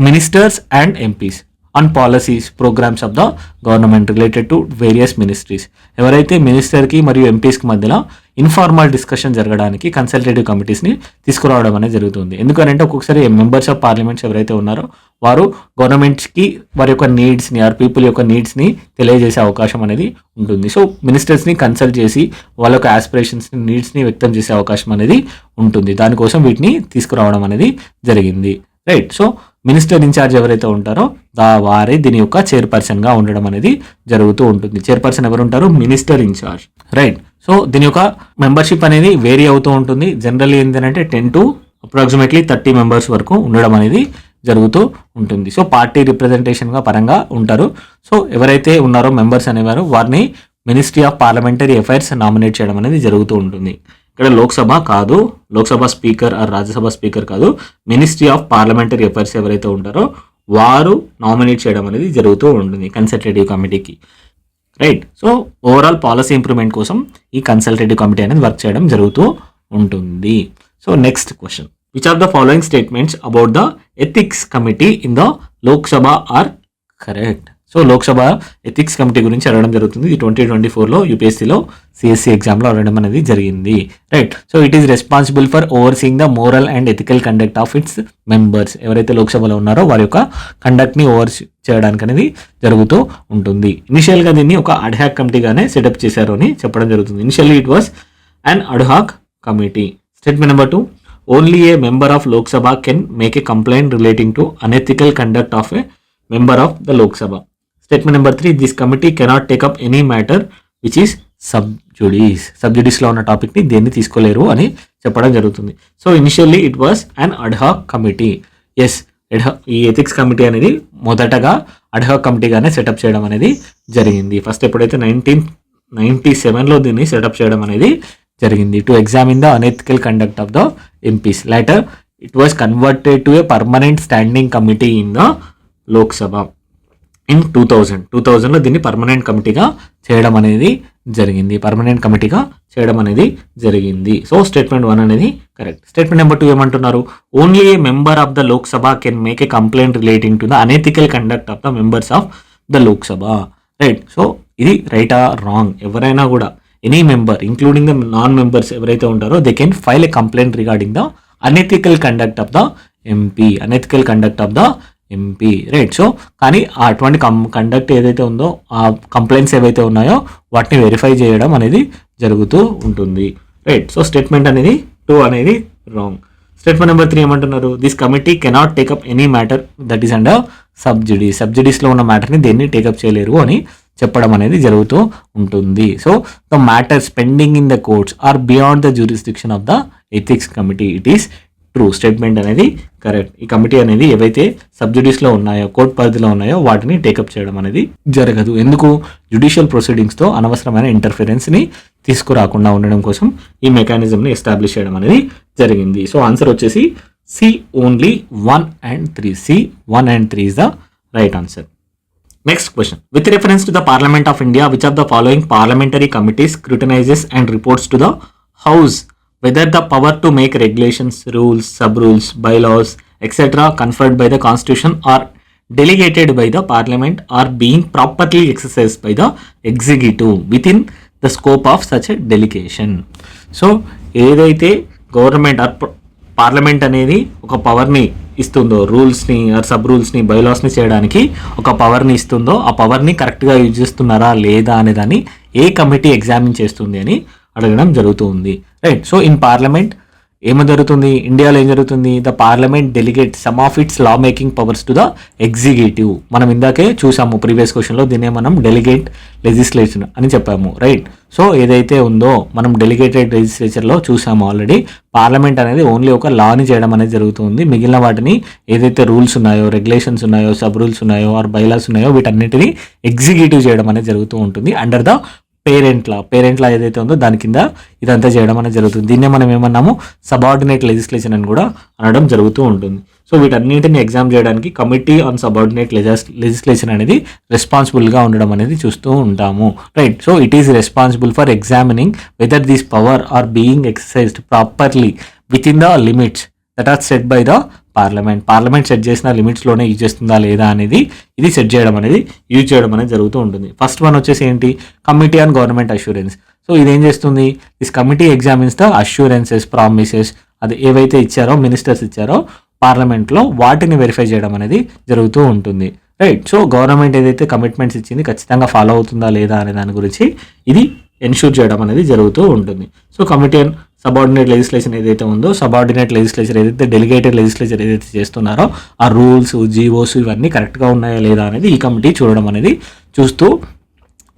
ministers and MPs on policies programmes of the government related to various ministries. ఎవరైతే మినిస్టర్కి మరియు ఎంపీస్కి మధ్యలో ఇన్ఫార్మల్ డిస్కషన్ జరగడానికి కన్సల్టేటివ్ కమిటీస్ని తీసుకురావడం అనేది జరుగుతుంది. ఎందుకంటే ఒక్కొక్కసారి మెంబర్స్ ఆఫ్ పార్లమెంట్స్ ఎవరైతే ఉన్నారో వారు గవర్నమెంట్స్కి వారి యొక్క నీడ్స్ని ఆర్ పీపుల్ యొక్క నీడ్స్ని తెలియజేసే అవకాశం అనేది ఉంటుంది. సో మినిస్టర్స్ని కన్సల్ట్ చేసి వాళ్ళ యొక్క ఆస్పిరేషన్స్ని, నీడ్స్ని వ్యక్తం చేసే అవకాశం అనేది ఉంటుంది. దానికోసం వీటిని తీసుకురావడం అనేది జరిగింది. రైట్. సో మినిస్టర్ ఇన్ఛార్జ్ ఎవరైతే ఉంటారో వారే దీని యొక్క చైర్పర్సన్గా ఉండడం అనేది జరుగుతూ ఉంటుంది. చైర్పర్సన్ ఎవరు ఉంటారు? Minister incharge. రైట్. సో దీని యొక్క మెంబర్షిప్ అనేది వేరీ అవుతూ ఉంటుంది. జనరల్లీ ఏంటంటే 10 to అప్రాక్సిమేట్లీ 30 మెంబర్స్ వరకు ఉండడం అనేది జరుగుతూ ఉంటుంది. సో పార్టీ రిప్రజెంటేషన్గా పరంగా ఉంటారు. సో ఎవరైతే ఉన్నారో మెంబర్స్ అనేవారు వారిని ministry of parliamentary affairs nominate చేయడం అనేది జరుగుతూ ఉంటుంది. ఇక్కడ లోక్సభ కాదు, Lok Sabha speaker or Rajya Sabha speaker కాదు, మినిస్ట్రీ ఆఫ్ పార్లమెంటరీ అఫైర్స్ ఎవరైతే ఉంటారో వారు నామినేట్ చేయడం అనేది జరుగుతూ ఉంటుంది కన్సల్టేటివ్ కమిటీకి. Right. So overall policy improvement కోసం ఈ కన్సల్టేటివ్ కమిటీ అనేది వర్క్ చేయడం జరుగుతూ ఉంటుంది. So next question. Which of the following statements about the ethics committee in the Lok Sabha are correct? So Lok Sabha ethics committee గురించి అడగడం జరుగుతుంది. ఈ 2024లో యూపీఎస్సీలో సిఎస్సి ఎగ్జామ్లో అడగడం అనేది జరిగింది. Right. So it is responsible for overseeing the moral and ethical conduct of its members. ఎవరైతే లోక్సభలో ఉన్నారో వారి యొక్క కండక్ట్ని ఓవర్ చేయడానికి అనేది జరుగుతూ ఉంటుంది. ఇనిషియల్గా దీన్ని ఒక అడ్హాక్ కమిటీగానే సెటప్ చేశారు అని చెప్పడం జరుగుతుంది. Initially it was an ad hoc committee. Statement number 2. Only A member of Lok Sabha can make a complaint relating to unethical conduct of A member of the Lok Sabha. Statement number 3. This committee cannot take up any matter which is sub judice. Sub judiceలో ఉన్న టాపిక్ని దేన్ని తీసుకోలేరు అని చెప్పడం జరుగుతుంది. So initially it was an ad hoc committee. Yes, ఈ ethics committee అనేది మొదటగా అడ్హాక్ కమిటీగానే సెటప్ చేయడం అనేది జరిగింది. ఫస్ట్ ఎప్పుడైతే 1997లో దీన్ని సెటప్ చేయడం అనేది జరిగింది. To examine the unethical conduct of the MPs. Later it was converted to a permanent standing committee in the Lok Sabha. In 2000లో దీన్ని పర్మనెంట్ కమిటీగా చేయడం అనేది జరిగింది, పర్మనెంట్ కమిటీగా చేయడం అనేది జరిగింది. సో స్టేట్మెంట్ 1 అనేది కరెక్ట్. స్టేట్మెంట్ నెంబర్ 2 ఏమంటున్నారు, only A member of the Lok Sabha can make a complaint relating to the unethical conduct of the members of the Lok Sabha. Right. So ఇది రైటా రాంగ్? ఎవరైనా కూడా any member including the non members ఎవరైతే ఉంటారో they can file A complaint regarding the unethical conduct of the MP, unethical conduct of the MP. Right. So కానీ అటువంటి conduct ఏదైతే ఉందో ఆ కంప్లైంట్స్ ఏవైతే ఉన్నాయో వాటిని వెరిఫై చేయడం అనేది జరుగుతూ ఉంటుంది. రైట్. సో స్టేట్మెంట్ అనేది 2 అనేది రాంగ్. స్టేట్మెంట్ నెంబర్ 3 ఏమంటున్నారు, this committee cannot take up any matter that is under subsidies. సబ్సిడీస్లో ఉన్న మ్యాటర్ని దేన్ని టేకప్ చేయలేరు అని చెప్పడం అనేది జరుగుతూ ఉంటుంది. So the matters pending in the courts are beyond the jurisdiction of the ethics committee. It is true. Statement అనేది కరెక్ట్. ఈ కమిటీ అనేది ఏవైతే సబ్సిడీస్లో ఉన్నాయో, కోర్టు పరిధిలో ఉన్నాయో వాటిని టేకప్ చేయడం అనేది జరగదు. ఎందుకు? జ్యుడిషియల్ ప్రొసీడింగ్స్తో అనవసరమైన ఇంటర్ఫిరెన్స్ని తీసుకురాకుండా ఉండడం కోసం ఈ మెకానిజంని ఎస్టాబ్లిష్ చేయడం అనేది జరిగింది. సో ఆన్సర్ వచ్చేసి C only 1 and 3. C 1 and 3 is the right answer. Next question. With reference to the Parliament of India, which of the following parliamentary committees scrutinizes and reports to the House whether the power to make regulations, rules, sub-rules, bylaws, etc. conferred by the Constitution or delegated by the Parliament are being properly exercised by the executive within the scope of such a delegation. So, ఏదైతే government are parliament అనేది ఒక పవర్ని ఇస్తుందో, రూల్స్ని are sub రూల్స్ని బైలాస్ని చేయడానికి ఒక పవర్ని ఇస్తుందో ఆ పవర్ని కరెక్ట్గా యూజ్ చేస్తున్నారా లేదా అనే దాన్ని ఏ కమిటీ ఎగ్జామిన్ చేస్తుంది అని అడగడం జరుగుతుంది. రైట్. సో ఇన్ పార్లమెంట్ ఏమి జరుగుతుంది, ఇండియాలో ఏం జరుగుతుంది, the parliament delegate some of it's law making powers to the executive. మనం ఇందాకే చూసాము ప్రీవియస్ క్వశ్చన్లో, దీన్నే మనం డెలిగేట్ లెజిస్లేషన్ అని చెప్పాము. రైట్. సో ఏదైతే ఉందో మనం డెలిగేటెడ్ లెజిస్లేచర్లో చూసాము ఆల్రెడీ, పార్లమెంట్ అనేది ఓన్లీ ఒక లాని చేయడం అనేది జరుగుతుంది. మిగిలిన వాటిని ఏదైతే రూల్స్ ఉన్నాయో, రెగ్యులేషన్స్ ఉన్నాయో, సబ్ రూల్స్ ఉన్నాయో ఆర్ బైలాస్ ఉన్నాయో వీటన్నిటిని ఎగ్జిక్యూటివ్ చేయడం అనేది జరుగుతూ ఉంటుంది అండర్ ద పేరెంట్ లా ఏదైతే ఉందో దాని కింద ఇదంతా చేయడం అనేది జరుగుతుంది. దీన్నే మనం ఏమన్నాము, సబార్డినేట్ లెజిస్లేషన్ అని కూడా అనడం జరుగుతూ ఉంటుంది. సో వీటన్నిటిని ఎగ్జామ్ చేయడానికి కమిటీ ఆన్ సబార్డినేట్ లెజిస్లేషన్ అనేది రెస్పాన్సిబుల్గా ఉండడం అనేది చూస్తూ ఉంటాము. Right. So it is responsible for examining whether this power are being exercised properly within the limits that are set by the parliament set చేసిన లిమిట్స్లోనే use చేస్తుందా లేదా అనేది ఇది సెట్ చేయడం అనేది యూజ్ చేయడం అనేది జరుగుతూ ఉంటుంది. ఫస్ట్ వన్ వచ్చేసి ఏంటి, committee on government assurance. So ఇదేం చేస్తుంది, this committee examines the assurances, promises అది ఏవైతే ఇచ్చారో మినిస్టర్స్ ఇచ్చారో పార్లమెంట్లో వాటిని వెరిఫై చేయడం అనేది జరుగుతూ ఉంటుంది. రైట్. సో గవర్నమెంట్ ఏదైతే కమిట్మెంట్స్ ఇచ్చింది ఖచ్చితంగా ఫాలో అవుతుందా లేదా అనే దాని గురించి ఇది ఎన్ష్యూర్ చేయడం అనేది జరుగుతూ ఉంటుంది. So committee on subordinate legislation ఏదైతే ఉందో, సబార్డినేట్ లెజిస్లేచర్ ఏదైతే డెలిగేటెడ్ లెజిస్లేచర్ ఏదైతే చేస్తున్నారో ఆ రూల్స్, జీవోస్ ఇవన్నీ కరెక్ట్గా ఉన్నాయా లేదా అనేది ఈ కమిటీ చూడడం అనేది చూస్తూ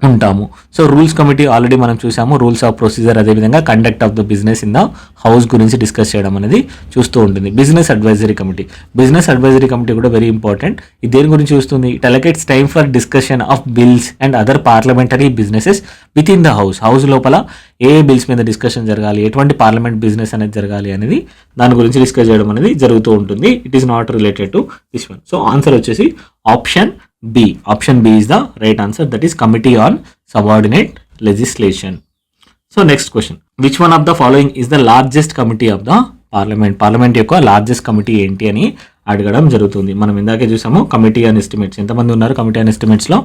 ఉంటాము. సో రూల్స్ కమిటీ ఆల్రెడీ మనం చూసాము, రూల్స్ ఆఫ్ ప్రొసీజర్, అదేవిధంగా conduct of the business in the house గురించి డిస్కస్ చేయడం అనేది చూస్తూ ఉంటుంది. బిజినెస్ అడ్వైజరీ కమిటీ కూడా వెరీ ఇంపార్టెంట్. ఇది దేని గురించి చూస్తుంది, it allocates time for discussion of bills and other parliamentary businesses within the house లోపల ఏ బిల్స్ మీద డిస్కషన్ జరగాలి, ఎటువంటి పార్లమెంట్ బిజినెస్ అనేది జరగాలి అనేది దాని గురించి డిస్కస్ చేయడం అనేది జరుగుతూ ఉంటుంది. It is not related to this one. So answer వచ్చేసి option B is the right answer, that is Committee on Subordinate Legislation. So next question, which one of the following is the largest committee of the parliament యొక్క largest committee ఏంటి అని అడగడం జరుగుతుంది. మనం ఇందాకే చూసాము committee on estimates, ఎంతమంది ఉన్నారు కమిటీ ఆన్ ఎస్టిమేట్స్లో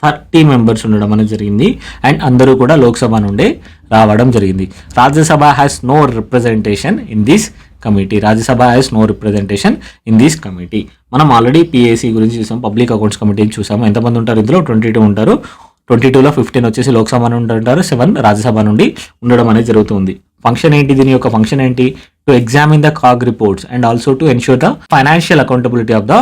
30 మెంబర్స్ ఉండడం అనేది జరిగింది అండ్ అందరూ కూడా లోక్సభ నుండే రావడం జరిగింది. Rajya Sabha has no representation in this committee. మనం ఆల్రెడీ పిఏసీ గురించి చూసాం, పబ్లిక్ అకౌంట్స్ కమిటీ చూసాము. ఎంతమంది ఉంటారు ఇందులో, 22 ఉంటారు. 22లో 15 వచ్చేసి లోక్సభ నుండి ఉంటారు, 7 రాజ్యసభ నుండి ఉండడం అనేది జరుగుతుంది. ఫంక్షన్ ఏంటి, దీని యొక్క ఫంక్షన్ ఏంటి, to examine the CAG reports and also to ensure the financial accountability of the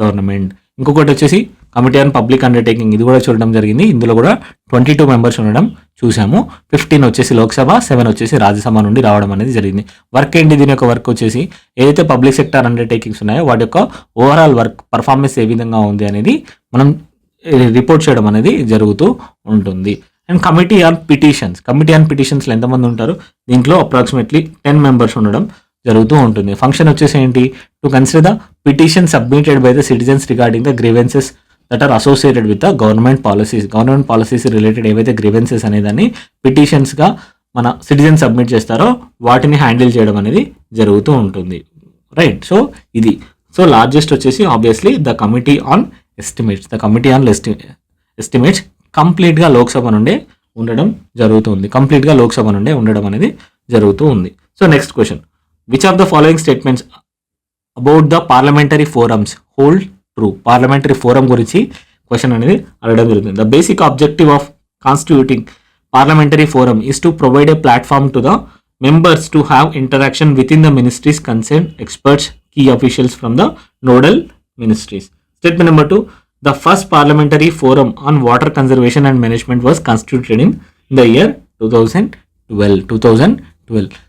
government. ఇంకొకటి వచ్చేసి కమిటీ ఆన్ పబ్లిక్ అండర్టేకింగ్, ఇది కూడా చూడడం జరిగింది. ఇందులో కూడా 22 మెంబర్స్ ఉండడం చూసాము. 15 వచ్చేసి లోక్సభ, 7 వచ్చేసి రాజ్యసభ నుండి రావడం అనేది జరిగింది. వర్క్ ఏంటి, దీని యొక్క వర్క్ వచ్చేసి ఏదైతే పబ్లిక్ సెక్టర్ అండర్టేకింగ్స్ ఉన్నాయో వాటి యొక్క ఓవరాల్ వర్క్ పర్ఫార్మెన్స్ ఏ విధంగా ఉంది అనేది మనం రిపోర్ట్ చేయడం అనేది జరుగుతూ ఉంటుంది. అండ్ కమిటీ ఆన్ పిటిషన్స్లో ఎంతమంది ఉంటారు, దీంట్లో అప్రాక్సిమేట్లీ 10 మెంబర్స్ ఉండడం జరుగుతూ ఉంటుంది. ఫంక్షన్ వచ్చేసి ఏంటి, to consider the petition submitted by the citizens regarding the grievances that are associated with the government policies related ఏవైతే గ్రీవెన్సెస్ అనేదాన్ని పిటిషన్స్గా మన సిటిజన్ సబ్మిట్ చేస్తారో వాటిని హ్యాండిల్ చేయడం అనేది జరుగుతూ ఉంటుంది, రైట్. సో ఇది లార్జెస్ట్ వచ్చేసి obviously the committee on estimates కంప్లీట్గా లోక్సభ నుండే ఉండడం అనేది జరుగుతూ ఉంది. So next question, which of the following statements about the parliamentary forums hold true? Parliamentary forum గురించి క్వశ్చన్ అనేది అడగడం జరుగుతుంది. The basic objective of constituting parliamentary forum is to provide a platform to the members to have interaction within the ministries concerned, experts, key officials from the nodal ministries. Statement number 2, the first parliamentary forum on water conservation and management was constituted in the year 2012.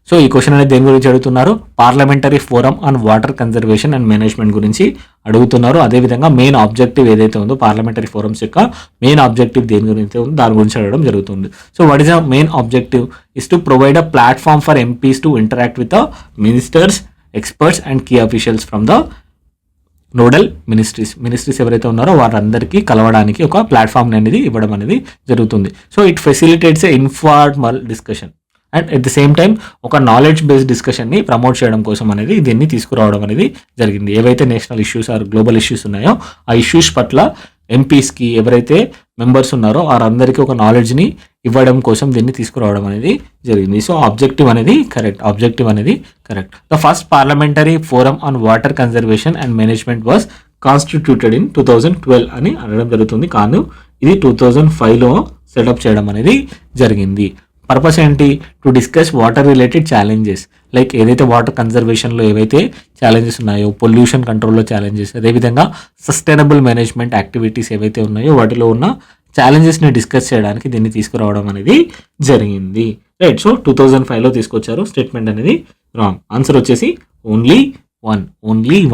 So ఈ question అనేది దేని గురించి అడుగుతున్నారు? Parliamentary forum on water conservation and management గురించి అడుగుతున్నారు. అదేవిధంగా main objective ఏదైతే ఉందో పార్లమెంటరీ ఫోరమ్స్ యొక్క మెయిన్ ఆబ్జెక్టివ్ దేని గురించి ఉందో దాని గురించి అడగడం జరుగుతుంది. So what is the main objective? Is to provide a platform for MPs to interact with the ministers, experts and key officials from the nodal ministries ఎవరైతే ఉన్నారో వారందరికీ కలవడానికి ఒక ప్లాట్ఫామ్ అనేది ఇవ్వడం అనేది జరుగుతుంది. So it facilitates a informal discussion and at the same time ఒక నాలెడ్జ్ బేస్డ్ డిస్కషన్ని ప్రమోట్ చేయడం కోసం అనేది దీన్ని తీసుకురావడం అనేది జరిగింది. ఏవైతే national issues or global issues ఉన్నాయో ఆ ఇష్యూస్ పట్ల ఎంపీస్కి ఎవరైతే మెంబర్స్ ఉన్నారో వారందరికీ ఒక నాలెడ్జ్ని ఇవ్వడం కోసం దీన్ని తీసుకురావడం అనేది జరిగింది. సో ఆబ్జెక్టివ్ అనేది correct. The first parliamentary forum on water conservation and management was constituted in 2012 అని అనడం జరుగుతుంది. కానీ ఇది 2005లో సెటప్ చేయడం అనేది జరిగింది. పర్పస్ ఏంటి? To discuss water related challenges, like ఏదైతే వాటర్ కన్జర్వేషన్లో ఏవైతే ఛాలెంజెస్ ఉన్నాయో, పొల్యూషన్ కంట్రోల్లో ఛాలెంజెస్, అదేవిధంగా సస్టైనబుల్ మేనేజ్మెంట్ యాక్టివిటీస్ ఏవైతే ఉన్నాయో వాటిలో ఉన్న ఛాలెంజెస్ని డిస్కస్ చేయడానికి దీన్ని తీసుకురావడం అనేది జరిగింది, రైట్. సో 2005లో తీసుకొచ్చారు. స్టేట్మెంట్ అనేది రాంగ్. ఆన్సర్ వచ్చేసి only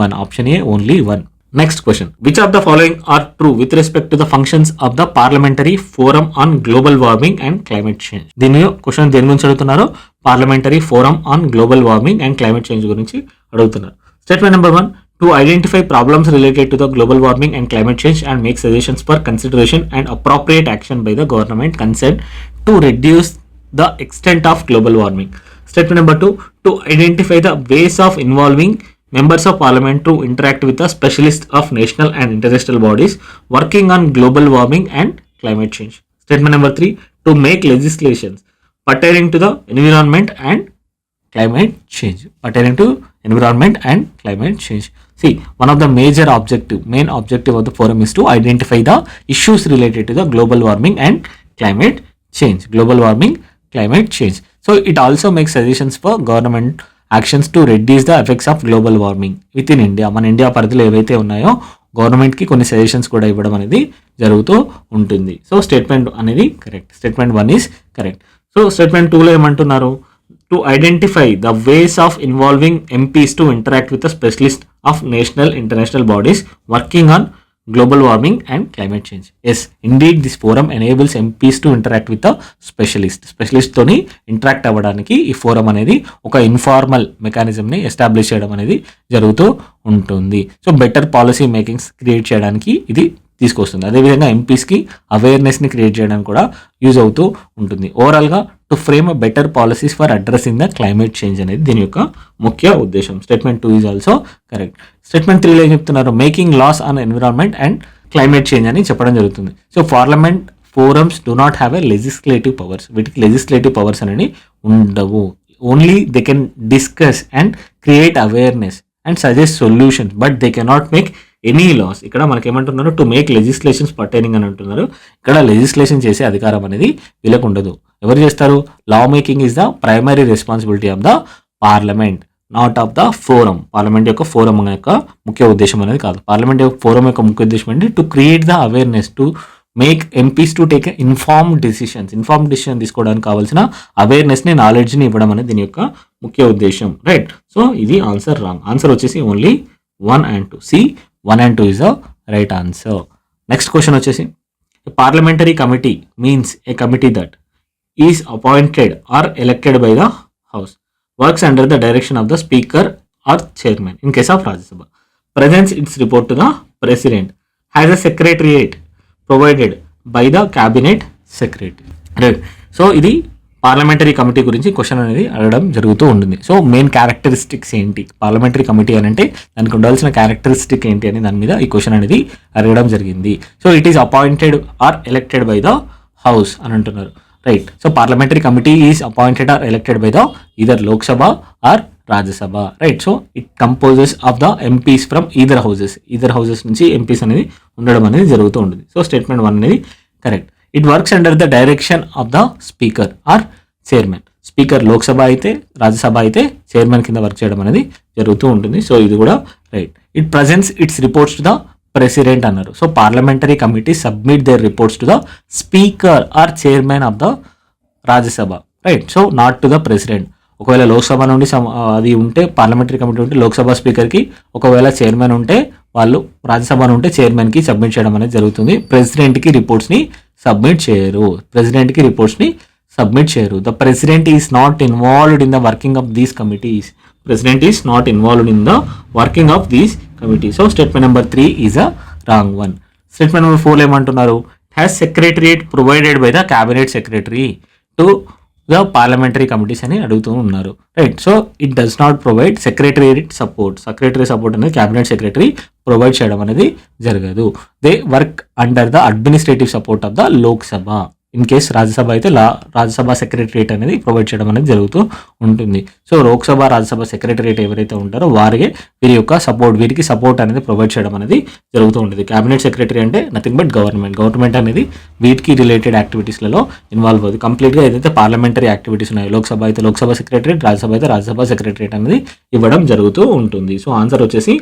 one. Option A only 1. Next question. Which of the following are true with respect to the functions of the Parliamentary Forum on Global Warming and Climate Change? దీని question దేని గురించి అడుగుతున్నారు? Parliamentary forum on global warming and climate change గురించి అడుగుతున్నారు. Statement number 1, to identify problems related to the global warming and climate change and make suggestions for consideration and appropriate action by the government concerned to reduce the extent of global warming. Statement number 2, to identify the ways of involving members of parliament to interact with the specialists of national and international bodies working on global warming and climate change. Statement number 3, to make legislations pertaining to the environment and climate change. See, one of the main objective of the forum is to identify the issues related to the global warming and climate change. So it also makes suggestions for government actions to reduce the effects of global warming with in India. మన India పరిధిలో ఏవైతే ఉన్నాయో గవర్నమెంట్కి కొన్ని suggestions కూడా ఇవ్వడం అనేది జరుగుతూ ఉంటుంది. సో స్టేట్మెంట్ అనేది correct. Statement 1 is correct. So statement 2లో ఏమంటున్నారు? To identify the ways of involving MPs to interact with the specialist of national international bodies working on global warming and climate change. Yes, indeed this forum enables MPs to interact with the specialist తోని interact అవ్వడానికి ఈ forum అనేది ఒక informal మెకానిజంని establish చేయడం అనేది జరుగుతూ ఉంటుంది. So better policy makings create చేయడానికి ఇది తీసుకొస్తుంది. అదేవిధంగా ఎంపీస్కి అవేర్నెస్ని క్రియేట్ చేయడానికి కూడా యూజ్ అవుతూ ఉంటుంది. ఓవరాల్గా to frame a better policies for addressing the climate change అనేది దీని యొక్క ముఖ్య ఉద్దేశం. Statement 2 is also correct. Statement 3లో ఏం చెప్తున్నారు? Making laws on environment and climate change అని చెప్పడం జరుగుతుంది. So parliament forums do not have a legislative powers. వీటికి లెజిస్లేటివ్ పవర్స్ అనేవి ఉండవు. Only they can discuss and create awareness and suggest solutions, but they cannot make any laws. ఇక్కడ మనకి ఏమంటున్నారు? To make legislations pertaining అని అంటున్నారు. ఇక్కడ legislation చేసే అధికారం అనేది వీళ్ళకు ఉండదు. ఎవరు చేస్తారు? లా making is the primary responsibility of the parliament, not of the forum. Parliament యొక్క ఫోరం యొక్క ముఖ్య ఉద్దేశం అనేది కాదు. పార్లమెంట్ యొక్క ఫోరం యొక్క ముఖ్య ఉద్దేశం ఏంటి? To create the awareness, to make MPs to take informed decision తీసుకోవడానికి కావాల్సిన అవేర్నెస్ని, నాలెడ్జ్ని ఇవ్వడం అనేది దీని యొక్క ముఖ్య ఉద్దేశం, రైట్. సో ఇది ఆన్సర్ రాంగ్. ఆన్సర్ వచ్చేసి only 1 and 2. C 1 and 2 is the right answer. Next question వచ్చేసి, a parliamentary committee means a committee that is appointed or elected by the house, works under the direction of the speaker or chairman in case of Rajya Sabha, presents its report to the president, has a secretariat provided by the cabinet secretary. Right. So ఇది parliamentary committee గురించి question అనేది అడగడం జరుగుతూ ఉంటుంది. So main characteristics ఏంటి parliamentary committee అని అంటే, దానికి ఉండాల్సిన క్యారెక్టరిస్టిక్ ఏంటి అని దాని మీద ఈ క్వశ్చన్ అనేది అడగడం జరిగింది. So it is appointed or elected by the house అని అంటున్నారు. Right. So parliamentary committee is appointed or elected by the either Lok Sabha or Rajya Sabha. Right. So it composes of the MPs from either houses నుంచి MPs అనేది ఉండడం అనేది జరుగుతూ ఉంటుంది. So statement 1 అనేది correct. It works under the direction of the speaker or chairman. Speaker Lok Sabha అయితే, రాజ్యసభ అయితే chairman కింద వర్క్ చేయడం అనేది జరుగుతూ ఉంటుంది. సో ఇది కూడా right. It presents its reports to the president అన్నారు. So parliamentary committee submit their reports to the speaker or chairman of the Rajya Sabha. Right. So not to the president. ఒకవేళ లోక్సభ నుండి అది ఉంటే, పార్లమెంటరీ కమిటీ ఉంటే లోక్సభ స్పీకర్కి, ఒకవేళ చైర్మన్ ఉంటే వాళ్ళు రాజ్యసభ ఉంటే చైర్మన్కి సబ్మిట్ చేయడం అనేది జరుగుతుంది. ప్రెసిడెంట్కి రిపోర్ట్స్ని సబ్మిట్ చేయరు. The president is not involved in the working of these committees. So statement number 3 is a wrong one. Statement number 4 ఏమంటున్నారు? Has secretariat provided by the cabinet secretary to the parliamentary committees అని అడుగుతూ ఉన్నారు. Right. So it does not provide secretary support అనేది cabinet secretary provide చేయడం అనేది జరగదు. They work under the administrative support of the Lok Sabha. In case Rajya Sabha అయితే Rajya Sabha secretariat అనేది provide చేయడం అనేది జరుగుతూ ఉంటుంది. సో లోక్సభ, రాజ్యసభ సెక్రటరియట్ ఎవరైతే ఉంటారో వీరికి సపోర్ట్ అనేది ప్రొవైడ్ చేయడం అనేది జరుగుతూ ఉంటుంది. క్యాబినెట్ సెక్రటరీ అంటే నథింగ్ బట్ గవర్నమెంట్ అనేది వీటికి రిలేటెడ్ యాక్టివిటీస్లలో ఇన్వాల్వ్ అవుతుంది. కంప్లీట్గా ఏదైతే పార్లమెంటరీ యాక్టివిటీస్ ఉన్నాయో, లోక్సభ అయితే లోక్సభ సెక్రటరియట్, రాజ్యసభ అయితే రాజ్యసభ సెక్రటరియట్ అనేది ఇవ్వడం జరుగుతూ ఉంటుంది. సో ఆన్సర్ వచ్చేసి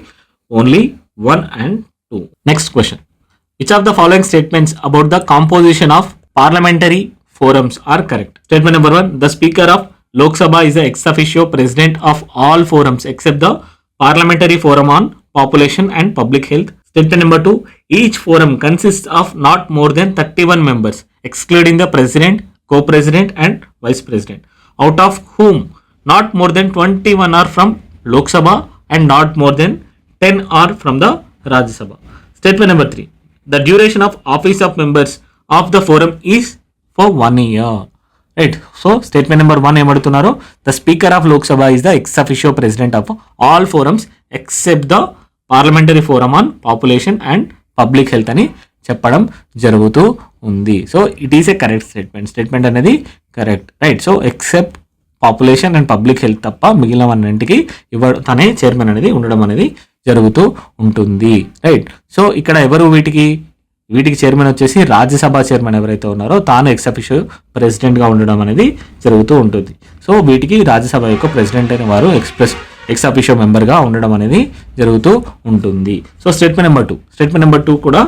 only 1 and 2. Next question. Which of the following statements about the composition of parliamentary forums are correct? Statement number 1, the speaker of Lok Sabha is the ex officio president of all forums except the parliamentary forum on population and public health. Statement number 2, each forum consists of not more than 31 members excluding the president, co-president and vice president, out of whom not more than 21 are from Lok Sabha and not more than 10 are from the Rajya Sabha. Statement number 3, the duration of office of members of the forum is for 1 year. Right. So statement number 1 ఏమడుతున్నారు? The speaker of Lok Sabha is the ex officio president of all forums except the parliamentary forum on population and public health అని చెప్పడం జరుగుతూ ఉంది. So it is a correct statement అనేది correct. Right. So except population and public health తప్ప మిగిలినవన్నింటికి తనే chairman అనేది ఉండడం అనేది జరుగుతూ ఉంటుంది. రైట్. సో ఇక్కడ ఎవరు వీటికి చైర్మన్ వచ్చేసి రాజ్యసభ చైర్మన్ ఎవరైతే ఉన్నారో తాను ఎక్స్ అఫిషియో ప్రెసిడెంట్గా ఉండడం అనేది జరుగుతూ ఉంటుంది. సో వీటికి రాజ్యసభ యొక్క ప్రెసిడెంట్ అయిన వారు ఎక్స్ అఫిషియో మెంబర్గా ఉండడం అనేది జరుగుతూ ఉంటుంది. సో స్టేట్మెంట్ నెంబర్ 2 కూడా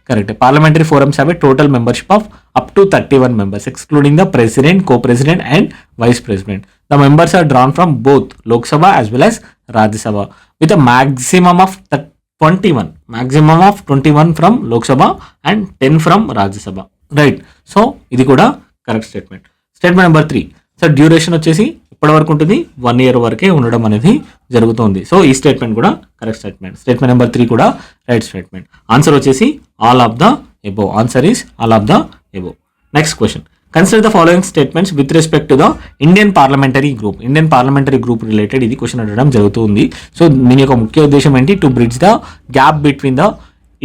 correct. Parliamentary forums have a total membership of up to 31 members excluding the president, co-president and vice president. The members are drawn from both Lok Sabha as well as Rajya Sabha with a maximum of 21 from Lok Sabha and 10 from Rajya Sabha. Right. So ఇది కూడా correct statement. Statement number 3, so duration వచ్చేసి ఇప్పటి వరకు ఉంటుంది, 1 year వరకే ఉండడం అనేది జరుగుతుంది. సో ఈ స్టేట్మెంట్ కూడా కరెక్ట్ స్టేట్మెంట్. స్టేట్మెంట్ నెంబర్ 3 కూడా రైట్ స్టేట్మెంట్. ఆన్సర్ వచ్చేసి all of the above. Answer is all of the above. Next question. Consider the following statements with respect to the Indian parliamentary group related ఇది question అడగడం జరుగుతుంది. So దీని యొక్క ముఖ్య ఉద్దేశం ఏంటి? To bridge the gap between the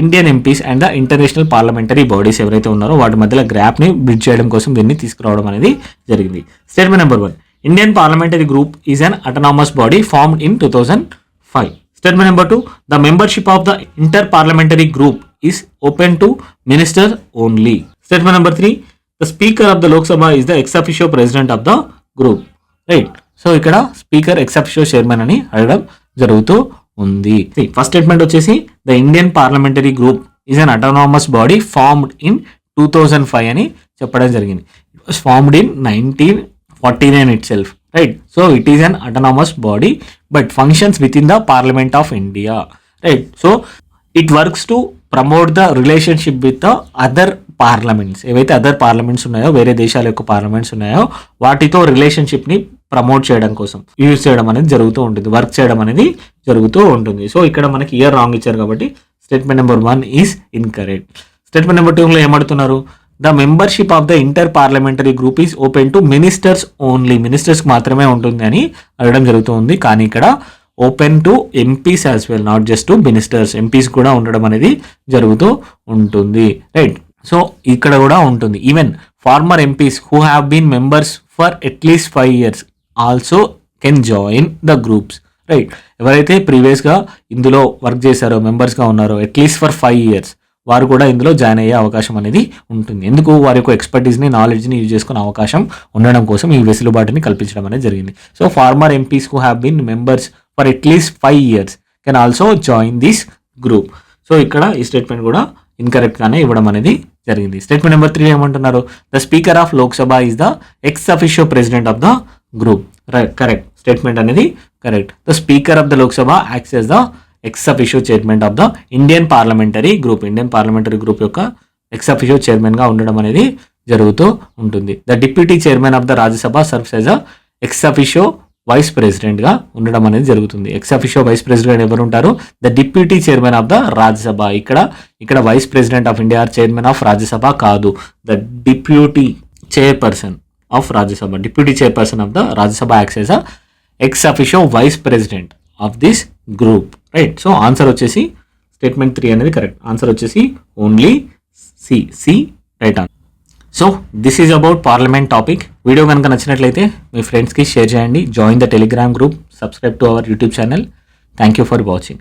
Indian MPs and the international parliamentary bodies ఎవరైతే ఉన్నారో వాటి మధ్యలో గ్యాప్ని బ్రిడ్జ్ చేయడం కోసం దీన్ని తీసుకురావడం అనేది జరిగింది. Statement number 1, Indian parliamentary group is an autonomous body formed in 2005. Statement number 2, the membership of the inter-parliamentary group is open to minister only. Statement number 3, the speaker of the Lok Sabha is the ex officio president of the group. Right. So ఇక్కడ speaker X officio chairman అని అడగడం జరుగుతూ ఉంది. First statement వచ్చేసి the Indian parliamentary group is an autonomous body formed in 2005 అని చెప్పడం జరిగింది. It was formed in 1949 itself. Right. So it is an autonomous body but functions within the Parliament of India. Right. So it works to promote the relationship with the other parliaments. ఏవైతే other parliaments ఉన్నాయో, వేరే దేశాల యొక్క parliaments ఉన్నాయో వాటితో రిలేషన్షిప్ని promote చేయడం కోసం use చేయడం అనేది జరుగుతూ ఉంటుంది, వర్క్ చేయడం అనేది జరుగుతూ ఉంటుంది. సో ఇక్కడ మనకి ఇయర్ రాంగ్ ఇచ్చారు కాబట్టి statement number 1 is incorrect. Statement number 2లో ఏమడుతున్నారు, the membership of the inter parliamentary group is open to ministers only. మినిస్టర్స్కి మాత్రమే ఉంటుంది అని అడగడం జరుగుతుంది. కానీ ఇక్కడ open to MPs as well, not just to ministers, MPs కూడా ఉండడం అనేది జరుగుతూ ఉంటుంది. రైట్. సో ఇక్కడ కూడా ఉంటుంది. Even former MPs who have been members for at least 5 years also can join the groups. Right. ఎవరైతే ప్రీవియస్గా ఇందులో వర్క్ చేశారో, మెంబర్స్గా ఉన్నారో అట్లీస్ట్ ఫర్ 5 years, వారు కూడా ఇందులో జాయిన్ అయ్యే అవకాశం అనేది ఉంటుంది. ఎందుకు? వారి యొక్క ఎక్స్పర్టీస్ని, నాలెడ్జ్ని యూజ్ చేసుకునే అవకాశం ఉండడం కోసం ఈ వెసులుబాటుని కల్పించడం అనేది జరిగింది. So former MPs who have been members for at least 5 years can also join this group. So ఇక్కడ ఈ స్టేట్మెంట్ కూడా ఇన్కరెక్ట్గానే ఇవ్వడం అనేది జరిగింది. స్టేట్మెంట్ నెంబర్ 3 ఏమంటున్నారు, the speaker of Lok Sabha is the ex officio president of the group. Correct. Statement అనేది correct. The speaker of the Lok Sabha acts as the ex officio chairman of the Indian parliamentary group. Indian parliamentary group యొక్క ex officio చైర్మన్గా ఉండడం అనేది జరుగుతూ ఉంటుంది. The deputy chairman of the Rajya Sabha serves as a ex officio vice ప్రెసిడెంట్గా ఉండడం అనేది జరుగుతుంది. ఎక్స్ అఫిషియో వైస్ ప్రెసిడెంట్ ఎవరు ఉంటారు? The deputy chairman of the Rajya Sabha. ఇక్కడ vice president of India chairman of Rajya Sabha కాదు, the deputy chairperson of Rajya Sabha. Deputy chairperson of the Rajya Sabha acts as a ex officio vice president of this group. Right. So answer వచ్చేసి statement 3 అనేది correct. Answer వచ్చేసి only C right answer. So this is about parliament topic. Video కనుక నచ్చినట్లయితే మీ ఫ్రెండ్స్కి share చేయండి. Join the Telegram group, subscribe to our YouTube channel. Thank you for watching.